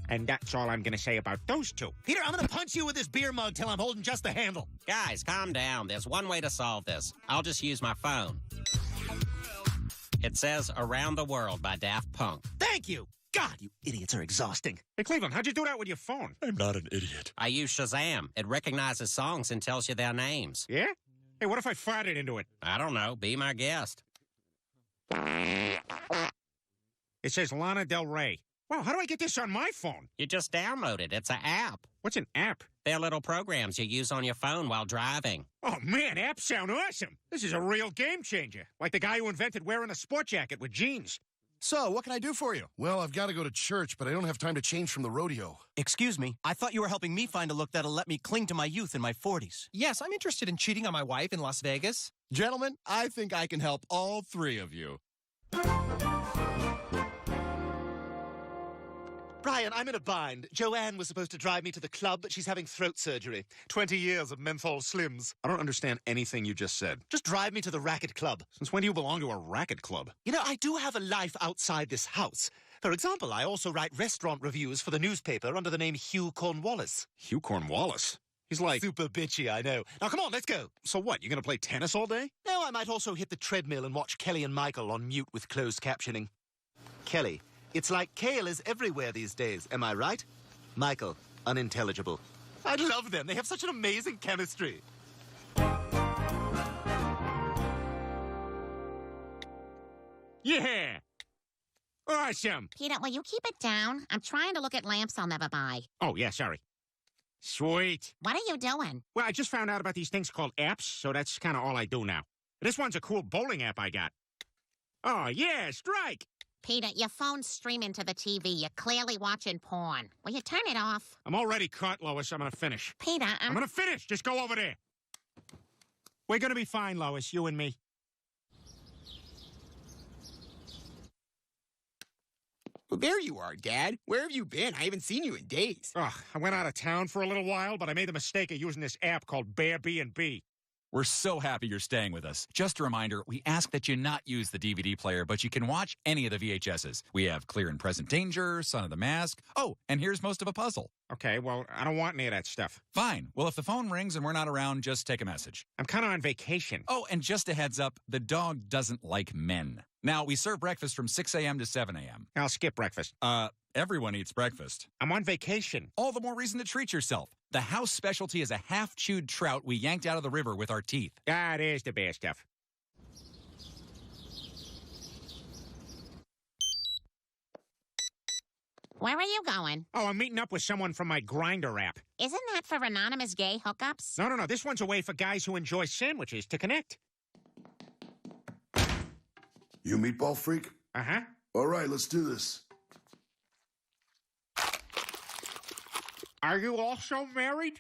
And that's all I'm going to say about those two. Peter, I'm going to punch you with this beer mug till I'm holding just the handle. Guys, calm down. There's one way to solve this. I'll just use my phone. It says Around the World by Daft Punk. Thank you. God, you idiots are exhausting. Hey, Cleveland, how'd you do that with your phone? I'm not an idiot. I use Shazam. It recognizes songs and tells you their names. Yeah? Hey, what if I farted into it? I don't know. Be my guest. It says Lana Del Rey. Wow, how do I get this on my phone? You just download it. It's an app. What's an app? They're little programs you use on your phone while driving. Oh, man, apps sound awesome. This is a real game changer. Like the guy who invented wearing a sport jacket with jeans. So, what can I do for you? Well, I've got to go to church, but I don't have time to change from the rodeo. Excuse me, I thought you were helping me find a look that'll let me cling to my youth in my 40s. Yes, I'm interested in cheating on my wife in Las Vegas. Gentlemen, I think I can help all three of you. Brian, I'm in a bind. Joanne was supposed to drive me to the club, but she's having throat surgery. 20 years of menthol slims. I don't understand anything you just said. Just drive me to the racket club. Since when do you belong to a racket club? You know, I do have a life outside this house. For example, I also write restaurant reviews for the newspaper under the name Hugh Cornwallis. Hugh Cornwallis? He's like... Super bitchy, I know. Now, come on, let's go. So what, you gonna play tennis all day? No, I might also hit the treadmill and watch Kelly and Michael on mute with closed captioning. Kelly, it's like kale is everywhere these days, am I right? Michael, unintelligible. I love them. They have such an amazing chemistry. Yeah! Awesome! Peter, will you keep it down? I'm trying to look at lamps I'll never buy. Oh, yeah, sorry. Sweet. What are you doing? Well, I just found out about these things called apps, so that's kind of all I do now. This one's a cool bowling app I got. Oh, yeah, strike! Peter, your phone's streaming to the TV. You're clearly watching porn. Will you turn it off? I'm already caught, Lois. I'm gonna finish. Peter, I'm gonna finish. Just go over there. We're gonna be fine, Lois, you and me. Well, there you are, Dad. Where have you been? I haven't seen you in days. Ugh, I went out of town for a little while, but I made the mistake of using this app called Airbnb. We're so happy you're staying with us. Just a reminder, we ask that you not use the DVD player, but you can watch any of the VHSs. We have Clear and Present Danger, Son of the Mask. Oh, and here's most of a puzzle. Okay, well, I don't want any of that stuff. Fine. Well, if the phone rings and we're not around, just take a message. I'm kind of on vacation. Oh, and just a heads up, the dog doesn't like men. Now, we serve breakfast from 6 a.m. to 7 a.m. I'll skip breakfast. Everyone eats breakfast. I'm on vacation. All the more reason to treat yourself. The house specialty is a half-chewed trout we yanked out of the river with our teeth. Ah, there's the bad stuff. Where are you going? Oh, I'm meeting up with someone from my Grindr app. Isn't that for anonymous gay hookups? No. This one's a way for guys who enjoy sandwiches to connect. You meatball freak? Uh-huh. All right, let's do this. Are you also married?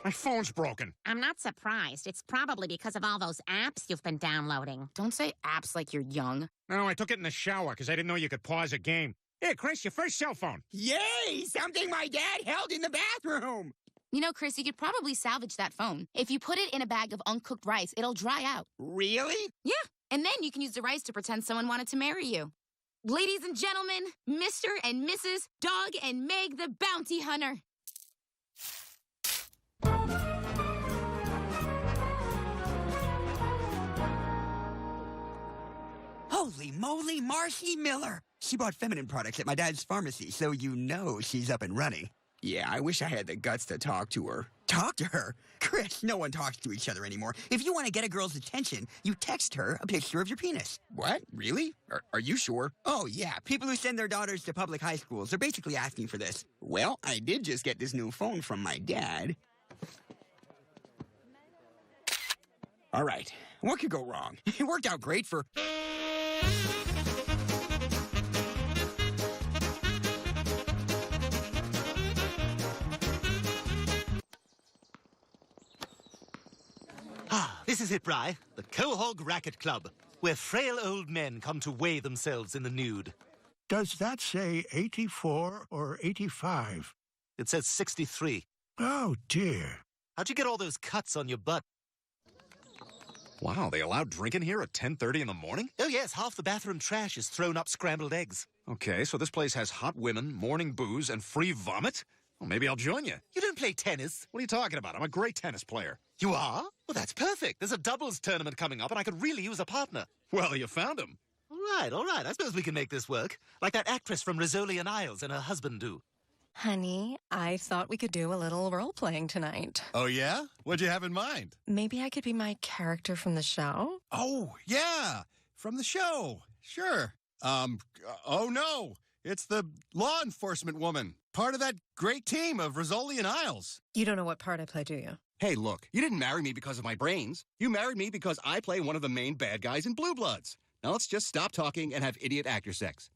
My phone's broken. I'm not surprised. It's probably because of all those apps you've been downloading. Don't say apps like you're young. No, I took it in the shower because I didn't know you could pause a game. Here, Chris, your first cell phone. Yay! Something my dad held in the bathroom! You know, Chris, you could probably salvage that phone. If you put it in a bag of uncooked rice, it'll dry out. Really? Yeah, and then you can use the rice to pretend someone wanted to marry you. Ladies and gentlemen, Mr. and Mrs. Dog and Meg the Bounty Hunter. Holy moly, Marcy Miller! She bought feminine products at my dad's pharmacy, so you know she's up and running. Yeah, I wish I had the guts to talk to her. Talk to her? Chris, no one talks to each other anymore. If you want to get a girl's attention, you text her a picture of your penis. What? Really? Are you sure? Oh, yeah. People who send their daughters to public high schools are basically asking for this. Well, I did just get this new phone from my dad. All right. What could go wrong? It worked out great for... This is it, Bri. The Quahog Racket Club, where frail old men come to weigh themselves in the nude. Does that say 84 or 85? It says 63. Oh, dear. How'd you get all those cuts on your butt? Wow, they allow drinking here at 10:30 in the morning? Oh, yes, half the bathroom trash is thrown up scrambled eggs. Okay, so this place has hot women, morning booze, and free vomit? Well, maybe I'll join you. You don't play tennis. What are you talking about? I'm a great tennis player. You are? Well, that's perfect. There's a doubles tournament coming up, and I could really use a partner. Well, you found him. All right. I suppose we can make this work. Like that actress from Rizzoli and Isles and her husband do. Honey, I thought we could do a little role-playing tonight. Oh, yeah? What'd you have in mind? Maybe I could be my character from the show? Oh, yeah. From the show. Sure. Oh, no. It's the law enforcement woman. Part of that great team of Rizzoli and Isles. You don't know what part I play, do you? Hey, look, you didn't marry me because of my brains. You married me because I play one of the main bad guys in Blue Bloods. Now let's just stop talking and have idiot actor sex.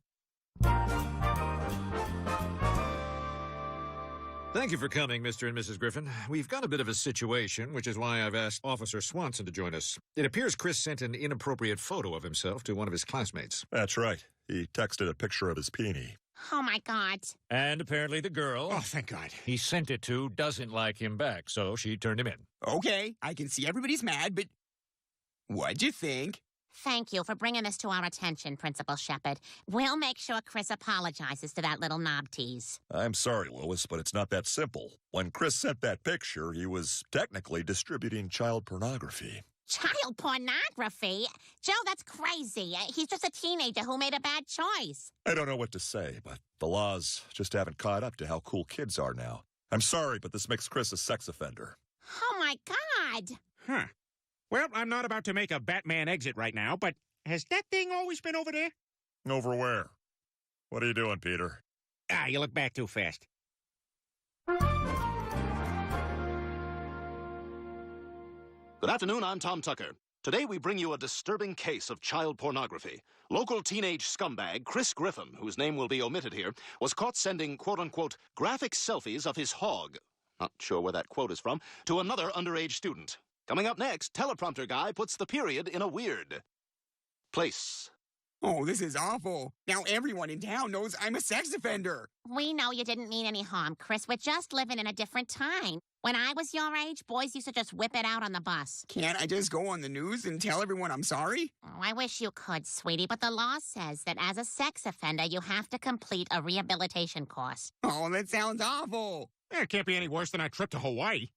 Thank you for coming, Mr. and Mrs. Griffin. We've got a bit of a situation, which is why I've asked Officer Swanson to join us. It appears Chris sent an inappropriate photo of himself to one of his classmates. That's right. He texted a picture of his peenie. Oh, my God. And apparently the girl Oh, thank God. he sent it to doesn't like him back, so she turned him in. Okay, I can see everybody's mad, but... What'd you think? Thank you for bringing this to our attention, Principal Shepard. We'll make sure Chris apologizes to that little knob tease. I'm sorry, Lois, but it's not that simple. When Chris sent that picture, he was technically distributing child pornography. Child pornography? Joe, that's crazy. He's just a teenager who made a bad choice. I don't know what to say, but the laws just haven't caught up to how cool kids are now. I'm sorry, but this makes Chris a sex offender. Oh, my God. Huh. Well, I'm not about to make a Batman exit right now, but has that thing always been over there? Over where? What are you doing, Peter? Ah, you look back too fast. Good afternoon, I'm Tom Tucker. Today we bring you a disturbing case of child pornography. Local teenage scumbag Chris Griffin, whose name will be omitted here, was caught sending quote-unquote graphic selfies of his hog, not sure where that quote is from, to another underage student. Coming up next, teleprompter guy puts the period in a weird place. Oh, this is awful. Now everyone in town knows I'm a sex offender. We know you didn't mean any harm, Chris. We're just living in a different time. When I was your age, boys used to just whip it out on the bus. Can't I just go on the news and tell everyone I'm sorry? Oh, I wish you could, sweetie, but the law says that as a sex offender, you have to complete a rehabilitation course. Oh, that sounds awful. It can't be any worse than our trip to Hawaii.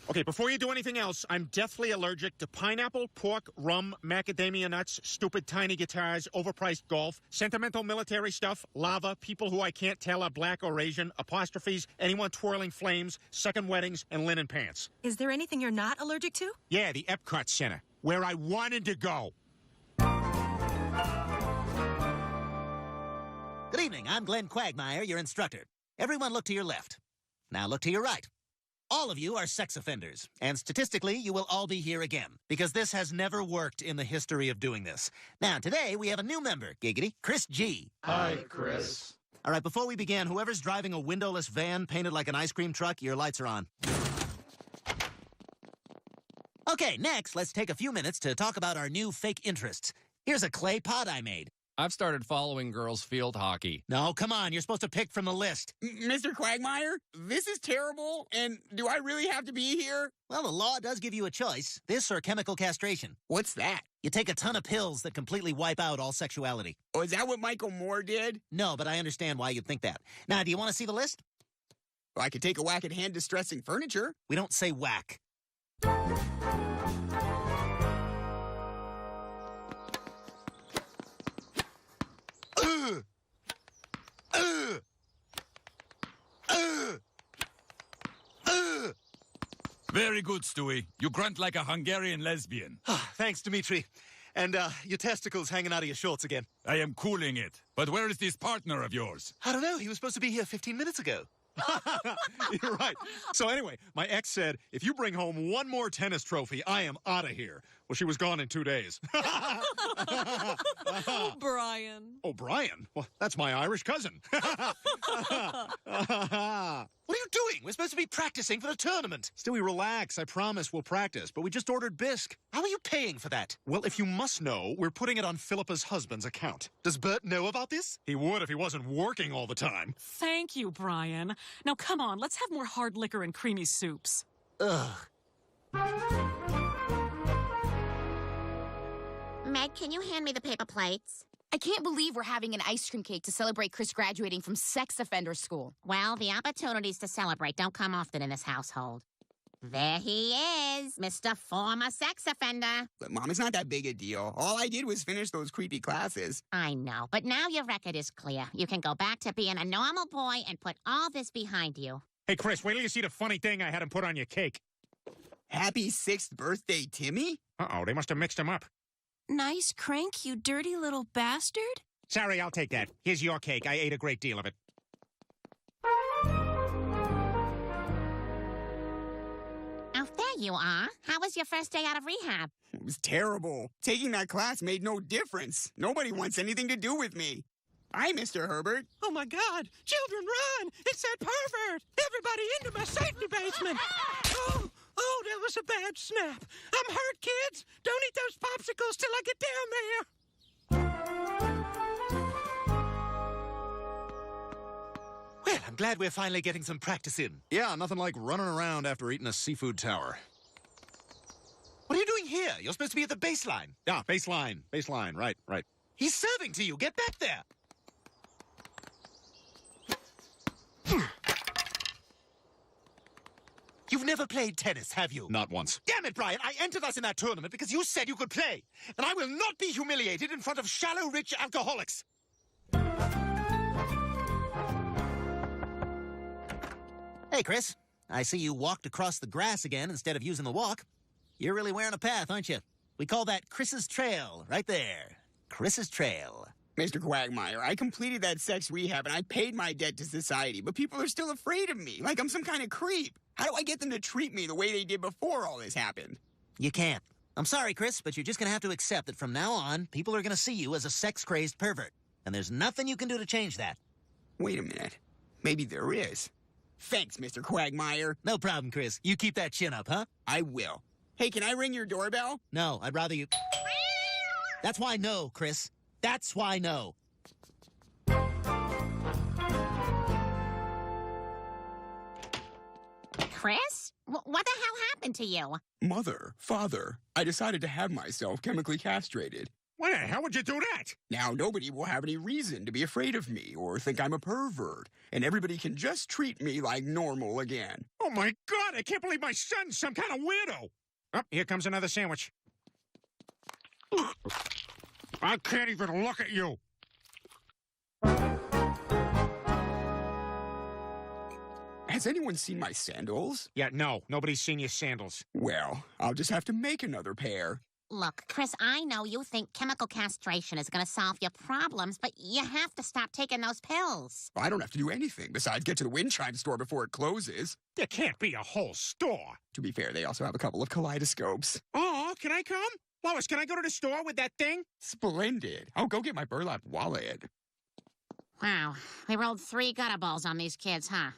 Okay, before you do anything else, I'm deathly allergic to pineapple, pork, rum, macadamia nuts, stupid tiny guitars, overpriced golf, sentimental military stuff, lava, people who I can't tell are black or Asian, apostrophes, anyone twirling flames, second weddings, and linen pants. Is there anything you're not allergic to? Yeah, the Epcot Center, where I wanted to go. Good evening. I'm Glenn Quagmire, your instructor. Everyone look to your left. Now look to your right. All of you are sex offenders, and statistically, you will all be here again, because this has never worked in the history of doing this. Now, today, we have a new member, Giggity, Chris G. Hi, Chris. All right, before we begin, whoever's driving a windowless van painted like an ice cream truck, your lights are on. Okay, next, let's take a few minutes to talk about our new fake interests. Here's a clay pot I made. I've started following girls' field hockey. No, come on, you're supposed to pick from the list. Mr. Quagmire, this is terrible, and do I really have to be here? Well, the law does give you a choice. This or chemical castration. What's that? You take a ton of pills that completely wipe out all sexuality. Oh, is that what Michael Moore did? No, but I understand why you'd think that. Now, do you want to see the list? Well, I could take a whack at hand-distressing furniture. We don't say whack. Very good, Stewie. You grunt like a Hungarian lesbian. Thanks, Dimitri. And your testicles hanging out of your shorts again. I am cooling it. But where is this partner of yours? I don't know. He was supposed to be here 15 minutes ago. You're right. So anyway, my ex said, if you bring home one more tennis trophy, I am out of here. Well, she was gone in 2 days. Oh, Brian. Oh, Brian? Well, that's my Irish cousin. What are you doing? We're supposed to be practicing for the tournament. Stewie, relax. I promise we'll practice. But we just ordered bisque. How are you paying for that? Well, if you must know, we're putting it on Philippa's husband's account. Does Bert know about this? He would if he wasn't working all the time. Thank you, Brian. Now, come on, let's have more hard liquor and creamy soups. Ugh. Meg, can you hand me the paper plates? I can't believe we're having an ice cream cake to celebrate Chris graduating from sex offender school. Well, the opportunities to celebrate don't come often in this household. There he is, Mr. Former Sex Offender. But, Mom, it's not that big a deal. All I did was finish those creepy classes. I know, but now your record is clear. You can go back to being a normal boy and put all this behind you. Hey, Chris, wait till you see the funny thing I had him put on your cake. Happy 6th birthday, Timmy? Uh-oh, they must have mixed him up. Nice crank, you dirty little bastard. Sorry, I'll take that. Here's your cake. I ate a great deal of it. Oh, there you are. How was your first day out of rehab? It was terrible. Taking that class made no difference. Nobody wants anything to do with me. Hi, Mr. Herbert. Oh, my God. Children, run! It's that pervert! Everybody into my safety basement! Oh, that was a bad snap. I'm hurt, kids. Don't eat those popsicles till I get down there. Well, I'm glad we're finally getting some practice in. Yeah, nothing like running around after eating a seafood tower. What are you doing here? You're supposed to be at the baseline. Yeah, baseline. Baseline, right. He's serving to you. Get back there. You've never played tennis, have you? Not once. Damn it, Brian. I entered us in that tournament because you said you could play. And I will not be humiliated in front of shallow, rich alcoholics. Hey, Chris. I see you walked across the grass again instead of using the walk. You're really wearing a path, aren't you? We call that Chris's Trail, right there. Chris's Trail. Mr. Quagmire, I completed that sex rehab and I paid my debt to society, but people are still afraid of me, like I'm some kind of creep. How do I get them to treat me the way they did before all this happened? You can't. I'm sorry, Chris, but you're just going to have to accept that from now on, people are going to see you as a sex-crazed pervert. And there's nothing you can do to change that. Wait a minute. Maybe there is. Thanks, Mr. Quagmire. No problem, Chris. You keep that chin up, huh? I will. Hey, can I ring your doorbell? No, I'd rather you... That's why no, Chris. That's why no. Chris? What the hell happened to you? Mother, father, I decided to have myself chemically castrated. Why the hell would you do that? Now nobody will have any reason to be afraid of me or think I'm a pervert, and everybody can just treat me like normal again. Oh my God, I can't believe my son's some kind of weirdo. Oh, here comes another sandwich. I can't even look at you. Has anyone seen my sandals? Yeah, no, nobody's seen your sandals. Well, I'll just have to make another pair. Look, Chris, I know you think chemical castration is going to solve your problems, but you have to stop taking those pills. I don't have to do anything besides get to the wind chime store before it closes. There can't be a whole store. To be fair, they also have a couple of kaleidoscopes. Oh, can I come? Lois, can I go to the store with that thing? Splendid. I'll go get my burlap wallet. Wow, we rolled 3 gutter balls on these kids, huh?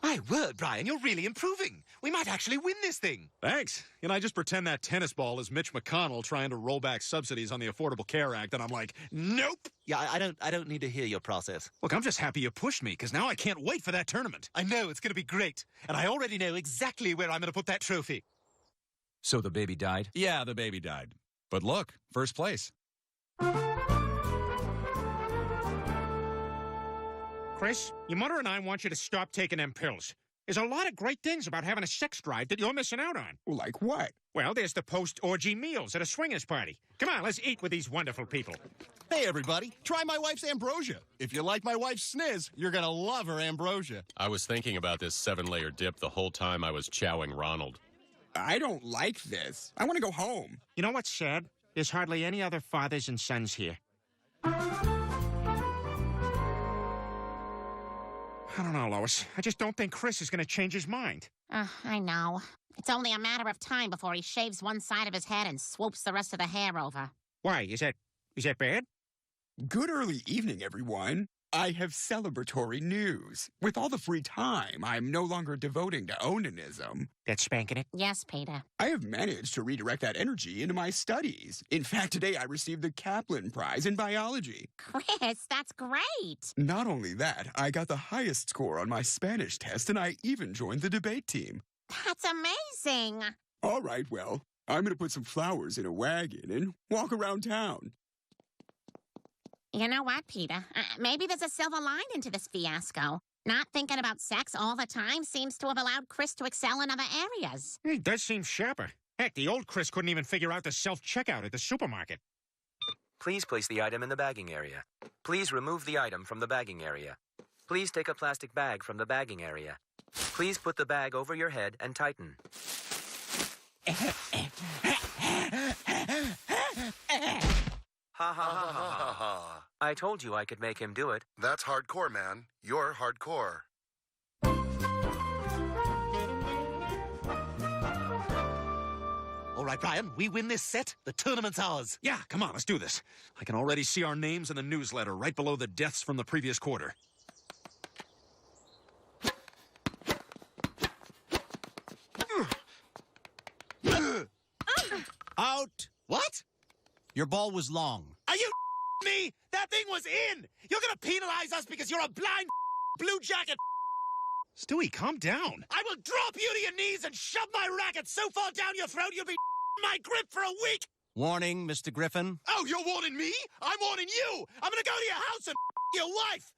My word, Brian, you're really improving. We might actually win this thing. Thanks. I just pretend that tennis ball is Mitch McConnell trying to roll back subsidies on the Affordable Care Act, and I'm like, nope. Yeah, I don't need to hear your process. Look, I'm just happy you pushed me, because now I can't wait for that tournament. I know, it's going to be great. And I already know exactly where I'm going to put that trophy. So the baby died? Yeah, the baby died. But look, first place. Chris, your mother and I want you to stop taking them pills. There's a lot of great things about having a sex drive that you're missing out on. Like what? Well, there's the post-orgy meals at a swingers party. Come on, let's eat with these wonderful people. Hey, everybody, try my wife's ambrosia. If you like my wife's sniz, you're going to love her ambrosia. I was thinking about this 7-layer dip the whole time I was chowing Ronald. I don't like this. I want to go home. You know what's sad? There's hardly any other fathers and sons here. I don't know, Lois. I just don't think Chris is going to change his mind. I know. It's only a matter of time before he shaves one side of his head and swoops the rest of the hair over. Why? Is that bad? Good early evening, everyone. I have celebratory news. With all the free time, I'm no longer devoting to onanism. That's spanking it? Yes, Peter. I have managed to redirect that energy into my studies. In fact, today I received the Kaplan Prize in biology. Chris, that's great. Not only that, I got the highest score on my Spanish test, and I even joined the debate team. That's amazing. All right, well, I'm going to put some flowers in a wagon and walk around town. You know what, Peter? Maybe there's a silver lining to this fiasco. Not thinking about sex all the time seems to have allowed Chris to excel in other areas. He does seem sharper. Heck, the old Chris couldn't even figure out the self-checkout at the supermarket. Please place the item in the bagging area. Please remove the item from the bagging area. Please take a plastic bag from the bagging area. Please put the bag over your head and tighten. Ha ha ha ha ha. I told you I could make him do it. That's hardcore, man. You're hardcore. All right, Brian, we win this set. The tournament's ours. Yeah, come on, let's do this. I can already see our names in the newsletter right below the deaths from the previous quarter. Out. What? Your ball was long. Are you me? That thing was in! You're gonna penalize us because you're a blind blue jacket. Stewie, calm down. I will drop you to your knees and shove my racket so far down your throat you'll be my grip for a week. Warning, Mr. Griffin. Oh, you're warning me? I'm warning you. I'm gonna go to your house and your wife.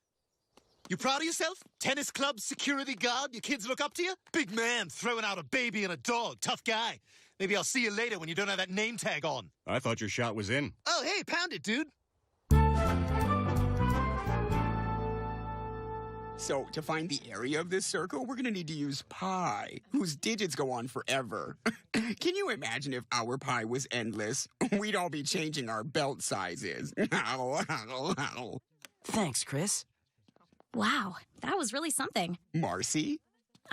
You proud of yourself? Tennis club security guard? Your kids look up to you? Big man throwing out a baby and a dog. Tough guy. Maybe I'll see you later when you don't have that name tag on. I thought your shot was in. Oh, hey, pound it, dude. So, to find the area of this circle, we're going to need to use pi, whose digits go on forever. Can you imagine if our pi was endless? We'd all be changing our belt sizes. Thanks, Chris. Wow, that was really something. Marcy?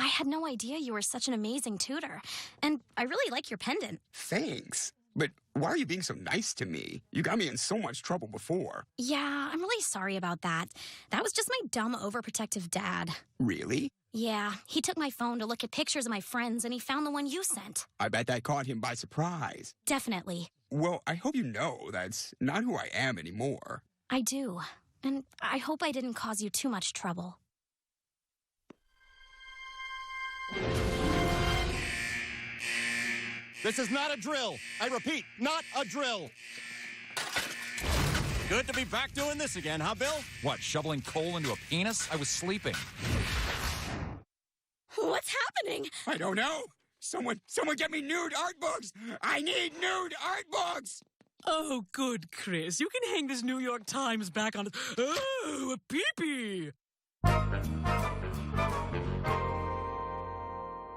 I had no idea you were such an amazing tutor. And I really like your pendant. Thanks. But Why are you being so nice to me? You got me in so much trouble before. Yeah, I'm really sorry about that. That was just my dumb, overprotective dad. Really? Yeah, he took my phone to look at pictures of my friends, and he found the one you sent. I bet that caught him by surprise. Definitely. Well, I hope you know that's not who I am anymore. I do. And I hope I didn't cause you too much trouble. This is not a drill. I repeat, not a drill. Good to be back doing this again, huh, Bill? What, shoveling coal into a penis? I was sleeping. What's happening? I don't know. Someone get me nude art books. I need nude art books. Oh, good, Chris. You can hang this New York Times back on... Oh, a peepee!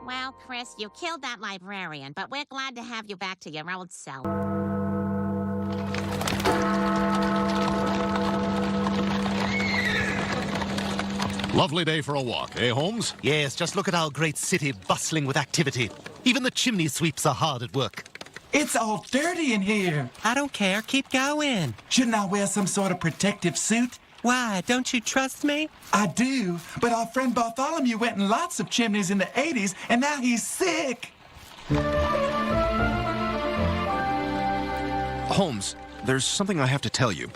Well, Chris, you killed that librarian, but we're glad to have you back to your old self. Lovely day for a walk, eh, Holmes? Yes, just look at our great city bustling with activity. Even the chimney sweeps are hard at work. It's all dirty in here. I don't care. Keep going. Shouldn't I wear some sort of protective suit? Why? Don't you trust me? I do, but our friend Bartholomew went in lots of chimneys in the 80s, and now he's sick. Holmes, there's something I have to tell you.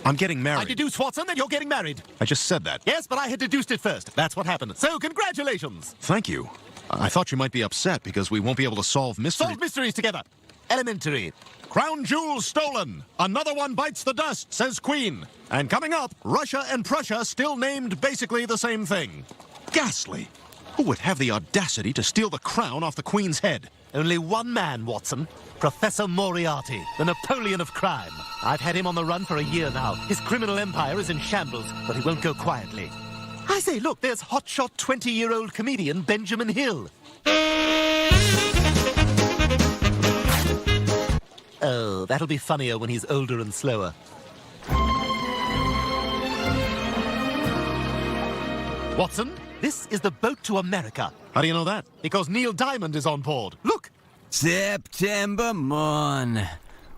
I'm getting married. I deduce, Watson, that you're getting married. I just said that. Yes, but I had deduced it first. That's what happened. So, congratulations. Thank you. I thought you might be upset because we won't be able to solve mysteries. Solve mysteries together. Elementary. Crown jewels stolen. Another one bites the dust, says Queen. And coming up, Russia and Prussia still named basically the same thing. Ghastly. Who would have the audacity to steal the crown off the Queen's head? Only one man, Watson. Professor Moriarty, the Napoleon of crime. I've had him on the run for a year now. His criminal empire is in shambles, but he won't go quietly. I say, look, there's hotshot 20-year-old comedian Benjamin Hill. Oh, that'll be funnier when he's older and slower. Watson, this is the boat to America. How do you know that? Because Neil Diamond is on board. Look! September morn.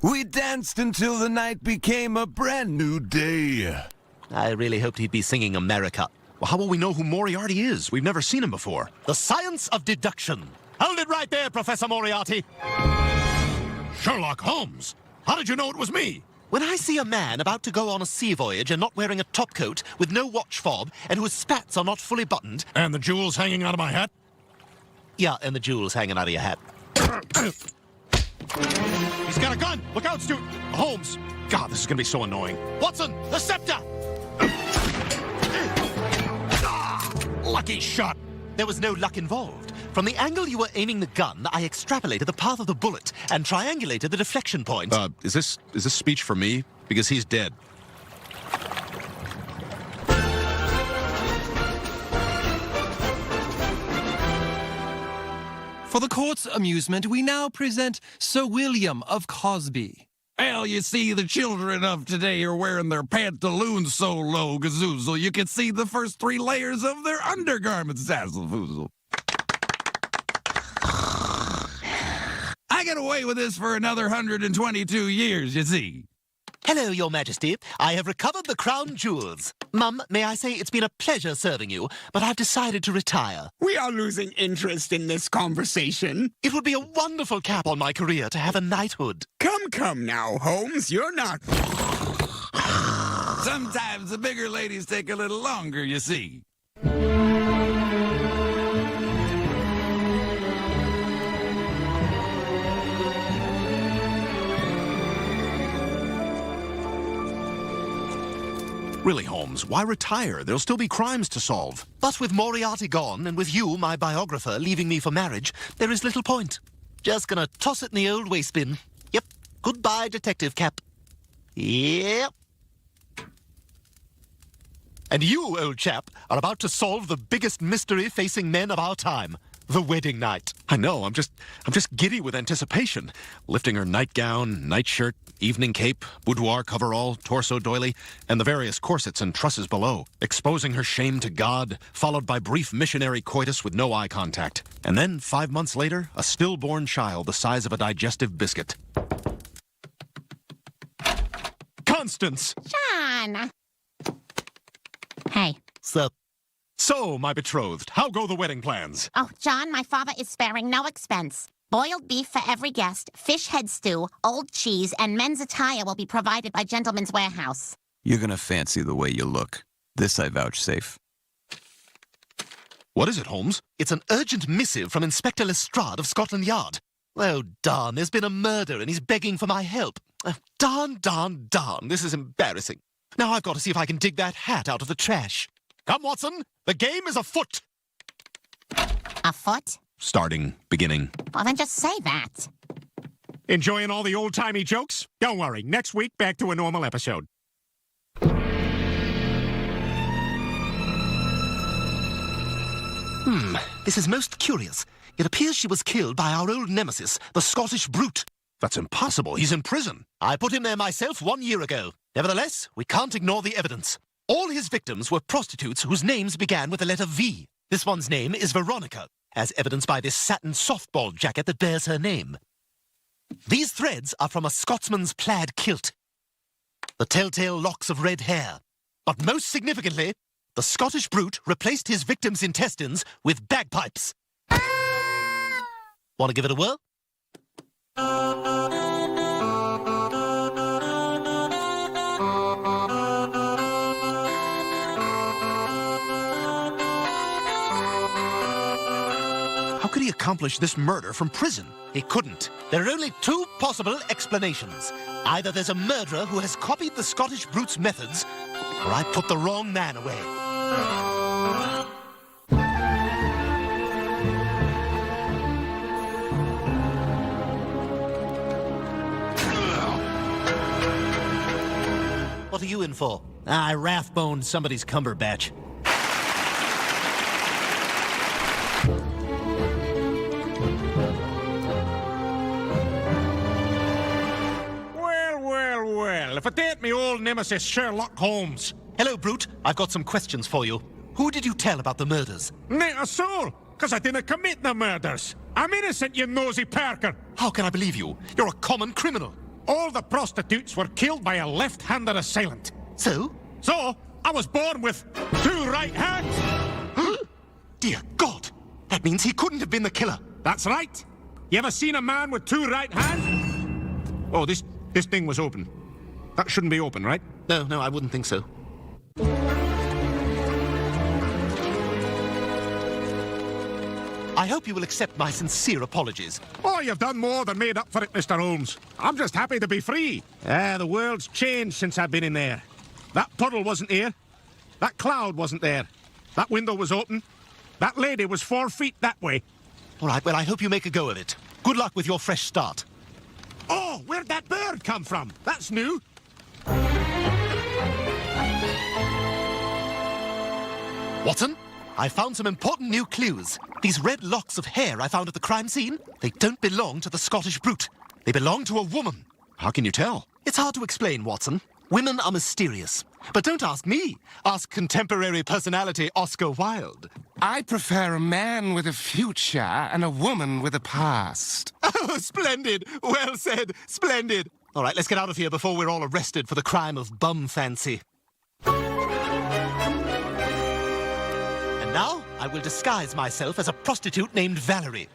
We danced until the night became a brand new day. I really hoped he'd be singing America. Well, how will we know who Moriarty is? We've never seen him before. The science of deduction. Hold it right there, Professor Moriarty. Sherlock Holmes! How did you know it was me? When I see a man about to go on a sea voyage and not wearing a topcoat, with no watch fob, and whose spats are not fully buttoned... And the jewels hanging out of my hat? Yeah, and the jewels hanging out of your hat. He's got a gun! Look out, Stu! Holmes! God, this is gonna be so annoying. Watson, the scepter! Lucky shot! There was no luck involved. From the angle you were aiming the gun, I extrapolated the path of the bullet and triangulated the deflection point. Is this speech for me? Because he's dead. For the court's amusement, we now present Sir William of Cosby. Well, you see, the children of today are wearing their pantaloons so low, gazoozle, you can see the first 3 layers of their undergarments, zazzle-foozle. I get away with this for another 122 years, you see. Hello, Your Majesty. I have recovered the crown jewels. Mum, may I say it's been a pleasure serving you, but I've decided to retire. We are losing interest in this conversation. It would be a wonderful cap on my career to have a knighthood. Come now, Holmes. You're not... Sometimes the bigger ladies take a little longer, you see. Really, Holmes, why retire? There'll still be crimes to solve. But with Moriarty gone, and with you, my biographer, leaving me for marriage, there is little point. Just gonna toss it in the old waste bin. Yep. Goodbye, detective cap. Yep. And you, old chap, are about to solve the biggest mystery facing men of our time. The wedding night. I know, I'm just giddy with anticipation. Lifting her nightgown, nightshirt, evening cape, boudoir coverall, torso doily, and the various corsets and trusses below. Exposing her shame to God, followed by brief missionary coitus with no eye contact. And then, 5 months later, a stillborn child the size of a digestive biscuit. Constance! John! Hey. Sup? So, my betrothed, how go the wedding plans? Oh, John, my father is sparing no expense. Boiled beef for every guest, fish head stew, old cheese, and men's attire will be provided by Gentleman's Warehouse. You're gonna fancy the way you look. This I vouchsafe. What is it, Holmes? It's an urgent missive from Inspector Lestrade of Scotland Yard. Oh, darn, there's been a murder and he's begging for my help. Oh, darn, this is embarrassing. Now I've got to see if I can dig that hat out of the trash. Come, Watson, the game is afoot. Afoot? Starting, beginning. Well, then just say that. Enjoying all the old-timey jokes? Don't worry, next week back to a normal episode. This is most curious. It appears she was killed by our old nemesis, the Scottish brute. That's impossible. He's in prison. I put him there myself 1 year ago. Nevertheless, we can't ignore the evidence. All his victims were prostitutes whose names began with the letter V. This one's name is Veronica, as evidenced by this satin softball jacket that bears her name. These threads are from a Scotsman's plaid kilt. The telltale locks of red hair. But most significantly, the Scottish brute replaced his victims' intestines with bagpipes. Want to give it a whirl? How could he accomplish this murder from prison? He couldn't. There are only two possible explanations. Either there's a murderer who has copied the Scottish brute's methods, or I put the wrong man away. What are you in for? I rathboned somebody's Cumberbatch. Well, if it ain't me old nemesis Sherlock Holmes. Hello, Brute. I've got some questions for you. Who did you tell about the murders? Not a soul, because I didn't commit the murders. I'm innocent, you nosy Parker. How can I believe you? You're a common criminal. All the prostitutes were killed by a left-handed assailant. So? So, I was born with 2 right hands. Dear God, that means he couldn't have been the killer. That's right. You ever seen a man with 2 right hands? Oh, this thing was open. That shouldn't be open, right? No, I wouldn't think so. I hope you will accept my sincere apologies. Oh, you've done more than made up for it, Mr. Holmes. I'm just happy to be free. The world's changed since I've been in there. That puddle wasn't here. That cloud wasn't there. That window was open. That lady was 4 feet that way. All right, well, I hope you make a go of it. Good luck with your fresh start. Oh, where'd that bird come from? That's new. Watson, I found some important new clues. These red locks of hair I found at the crime scene, they don't belong to the Scottish brute. They belong to a woman. How can you tell? It's hard to explain, Watson. Women are mysterious. But don't ask me. Ask contemporary personality Oscar Wilde. I prefer a man with a future and a woman with a past. Oh, splendid. Well said. Splendid. All right, let's get out of here before we're all arrested for the crime of bum fancy. And now I will disguise myself as a prostitute named Valerie.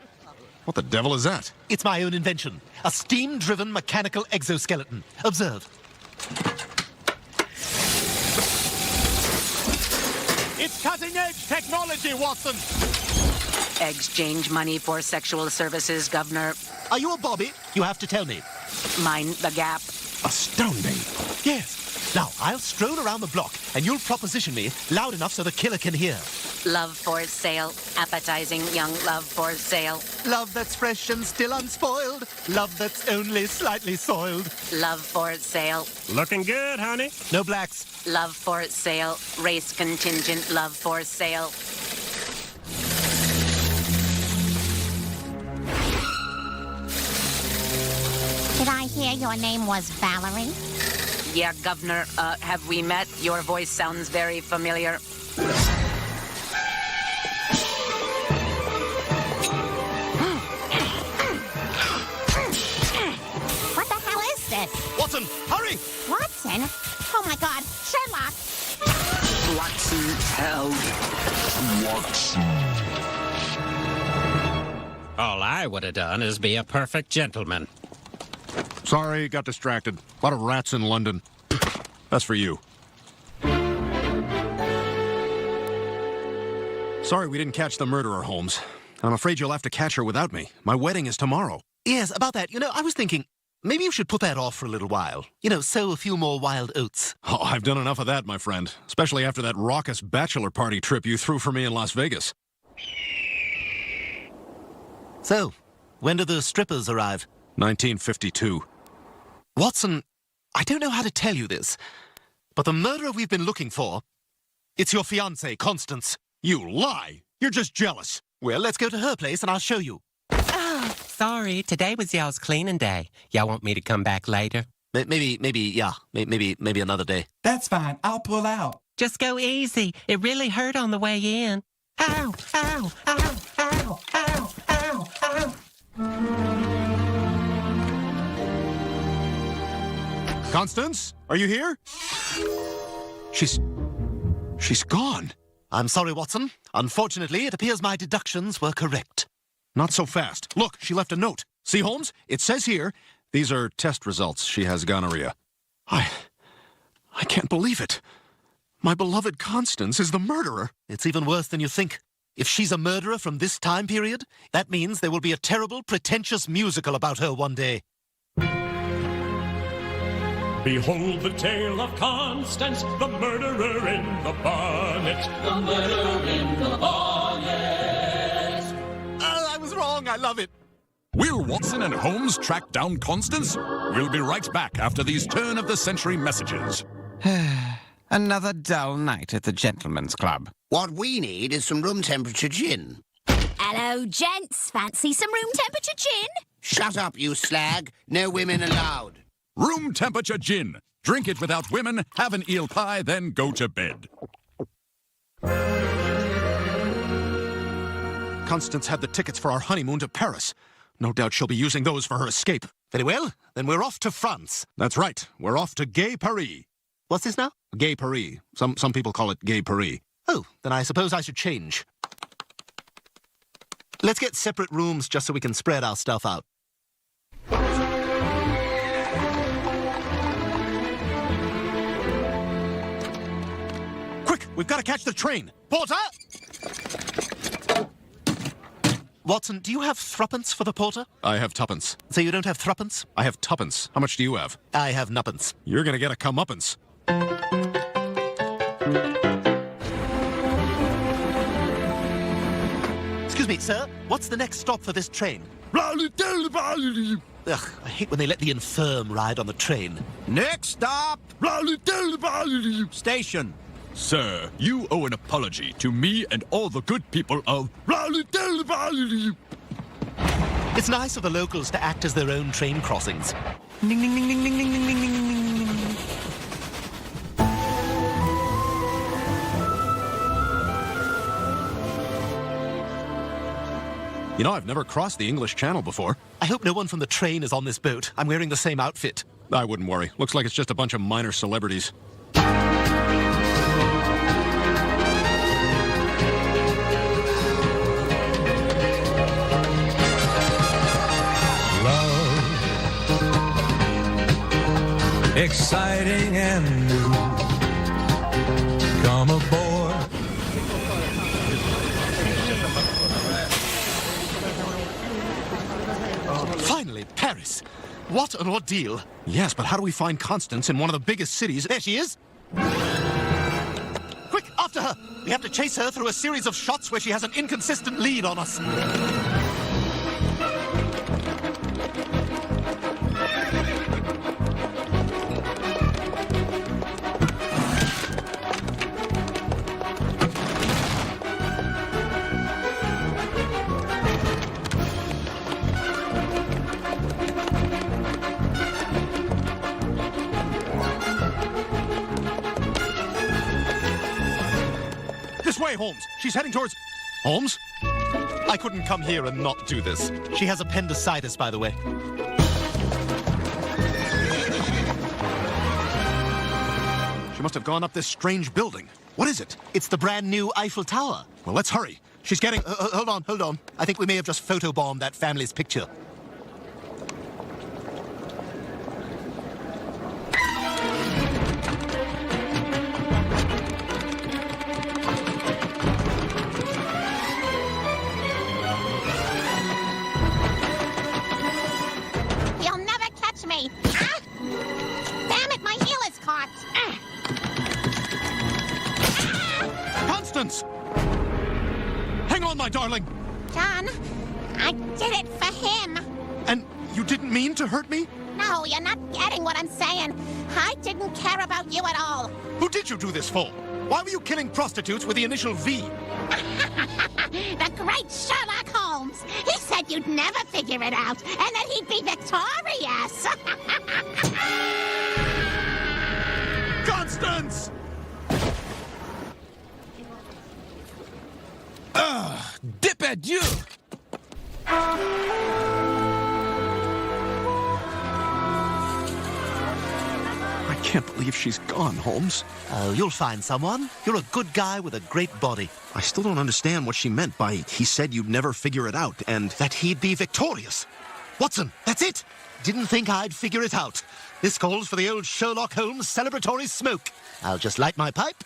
What the devil is that? It's my own invention. A steam-driven mechanical exoskeleton. Observe. It's cutting-edge technology, Watson. Exchange money for sexual services, Governor. Are you a bobby? You have to tell me. Mind the gap. Astounding. Yes. Now, I'll stroll around the block, and you'll proposition me loud enough so the killer can hear. Love for sale. Appetizing young love for sale. Love that's fresh and still unspoiled. Love that's only slightly soiled. Love for sale. Looking good, honey. No blacks. Love for sale. Race contingent. Love for sale. Did I hear your name was Valerie? Yeah, Governor, have we met? Your voice sounds very familiar. What the hell is this? Watson, hurry! Watson? Oh my God, Sherlock! Watson, help. Watson. All I would have done is be a perfect gentleman. Sorry, got distracted. A lot of rats in London. That's for you. Sorry we didn't catch the murderer, Holmes. I'm afraid you'll have to catch her without me. My wedding is tomorrow. Yes, about that. I was thinking, maybe you should put that off for a little while. Sow a few more wild oats. Oh, I've done enough of that, my friend. Especially after that raucous bachelor party trip you threw for me in Las Vegas. So, when do the strippers arrive? 1952. Watson, I don't know how to tell you this, but the murderer we've been looking for, it's your fiancée, Constance. You lie! You're just jealous. Well, let's go to her place and I'll show you. Sorry, today was y'all's cleaning day. Y'all want me to come back later? Maybe another day. That's fine. I'll pull out. Just go easy. It really hurt on the way in. Ow, ow, ow, ow, ow, ow, ow. Constance, are you here? She's gone. I'm sorry, Watson. Unfortunately, it appears my deductions were correct. Not so fast. Look, she left a note. See, Holmes? It says here, these are test results. She has gonorrhea. I can't believe it. My beloved Constance is the murderer. It's even worse than you think. If she's a murderer from this time period, that means there will be a terrible, pretentious musical about her one day. Behold the tale of Constance, the murderer in the bonnet. The murderer in the bonnet. Oh, I was wrong. I love it. Will Watson and Holmes track down Constance? We'll be right back after these turn-of-the-century messages. Another dull night at the Gentlemen's Club. What we need is some room temperature gin. Hello, gents. Fancy some room temperature gin? Shut up, you slag. No women allowed. Room temperature gin. Drink it without women, have an eel pie, then go to bed. Constance had the tickets for our honeymoon to Paris. No doubt she'll be using those for her escape. Very well, then we're off to France. That's right. We're off to Gay Paris. What's this now? Gay Paris. Some people call it Gay Paris. Oh, then I suppose I should change. Let's get separate rooms just so we can spread our stuff out. Quick, we've got to catch the train. Porter! Watson, do you have threepence for the porter? I have tuppence. So you don't have threepence? I have tuppence. How much do you have? I have nuppence. You're going to get a comeuppance. Excuse me, sir. What's the next stop for this train? Ugh, I hate when they let the infirm ride on the train. Next stop! Station. Sir, you owe an apology to me and all the good people of... It's nice of the locals to act as their own train crossings. Ding, ding, ding, ding, ding, ding, ding, ding, ding, ding, ding. You know, I've never crossed the English Channel before. I hope no one from the train is on this boat. I'm wearing the same outfit. I wouldn't worry. Looks like it's just a bunch of minor celebrities. Exciting and new. Come aboard. Finally, Paris. What an ordeal. Yes, but how do we find Constance in one of the biggest cities? There she is. Quick, after her. We have to chase her through a series of shots where she has an inconsistent lead on us. This way, Holmes. She's heading towards... Holmes? I couldn't come here and not do this. She has appendicitis, by the way. She must have gone up this strange building. What is it? It's the brand new Eiffel Tower. Well, let's hurry. She's getting... Hold on. I think we may have just photobombed that family's picture. You'll never catch me. Ah! Damn it, my heel is caught. Constance! Hang on, my darling. John, I did it for him. And you didn't mean to hurt me? No, you're not getting what I'm saying. I didn't care about you at all. Who did you do this for? Why were you killing prostitutes with the initial V? The great Sherlock Holmes. He said you'd never figure it out, and that he'd be victorious. Constance! Dip adieu! I can't believe she's gone, Holmes. Oh, you'll find someone. You're a good guy with a great body. I still don't understand what she meant by he said you'd never figure it out, and... That he'd be victorious. Watson, that's it. Didn't think I'd figure it out. This calls for the old Sherlock Holmes celebratory smoke. I'll just light my pipe.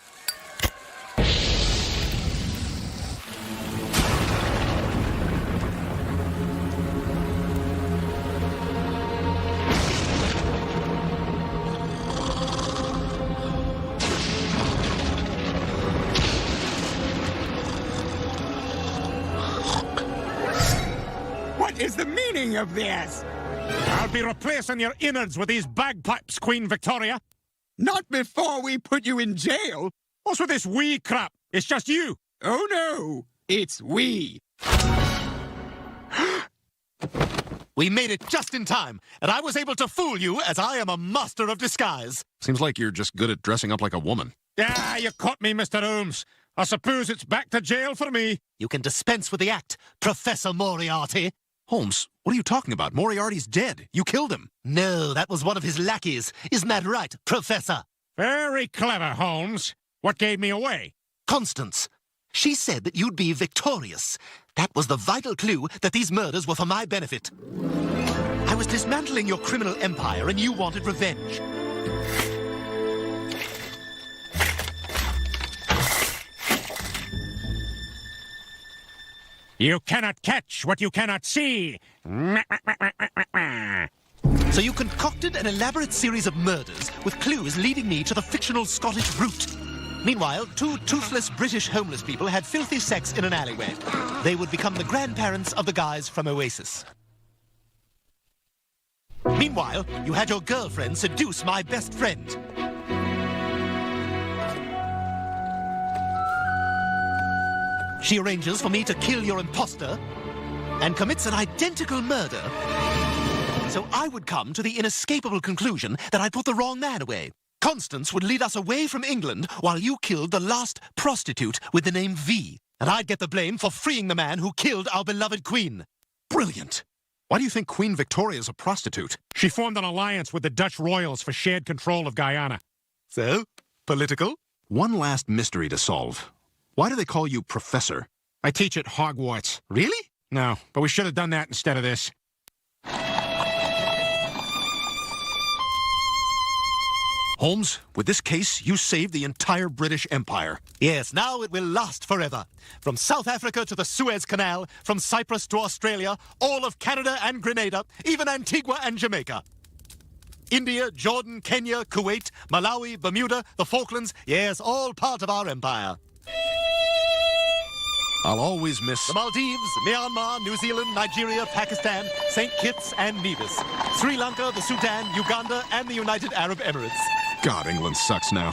What is the meaning of this? I'll be replacing your innards with these bagpipes, Queen Victoria. Not before we put you in jail. What's with this wee crap? It's just you. Oh, no. It's we. We made it just in time, and I was able to fool you as I am a master of disguise. Seems like you're just good at dressing up like a woman. Ah, you caught me, Mr. Holmes. I suppose it's back to jail for me. You can dispense with the act, Professor Moriarty. Holmes, what are you talking about? Moriarty's dead. You killed him. No, that was one of his lackeys. Isn't that right, Professor? Very clever, Holmes. What gave me away? Constance. She said that you'd be victorious. That was the vital clue that these murders were for my benefit. I was dismantling your criminal empire, and you wanted revenge. You cannot catch what you cannot see. So you concocted an elaborate series of murders with clues leading me to the fictional Scottish route. Meanwhile, two toothless British homeless people had filthy sex in an alleyway. They would become the grandparents of the guys from Oasis. Meanwhile, you had your girlfriend seduce my best friend. She arranges for me to kill your imposter and commits an identical murder. So I would come to the inescapable conclusion that I put the wrong man away. Constance would lead us away from England while you killed the last prostitute with the name V. And I'd get the blame for freeing the man who killed our beloved queen. Brilliant. Why do you think Queen Victoria's a prostitute? She formed an alliance with the Dutch royals for shared control of Guyana. So, political? One last mystery to solve. Why do they call you Professor? I teach at Hogwarts. Really? No, but we should have done that instead of this. Holmes, with this case, you saved the entire British Empire. Yes, now it will last forever. From South Africa to the Suez Canal, from Cyprus to Australia, all of Canada and Grenada, even Antigua and Jamaica. India, Jordan, Kenya, Kuwait, Malawi, Bermuda, the Falklands, yes, all part of our empire. I'll always miss... The Maldives, Myanmar, New Zealand, Nigeria, Pakistan, St. Kitts and Nevis, Sri Lanka, the Sudan, Uganda, and the United Arab Emirates. God, England sucks now.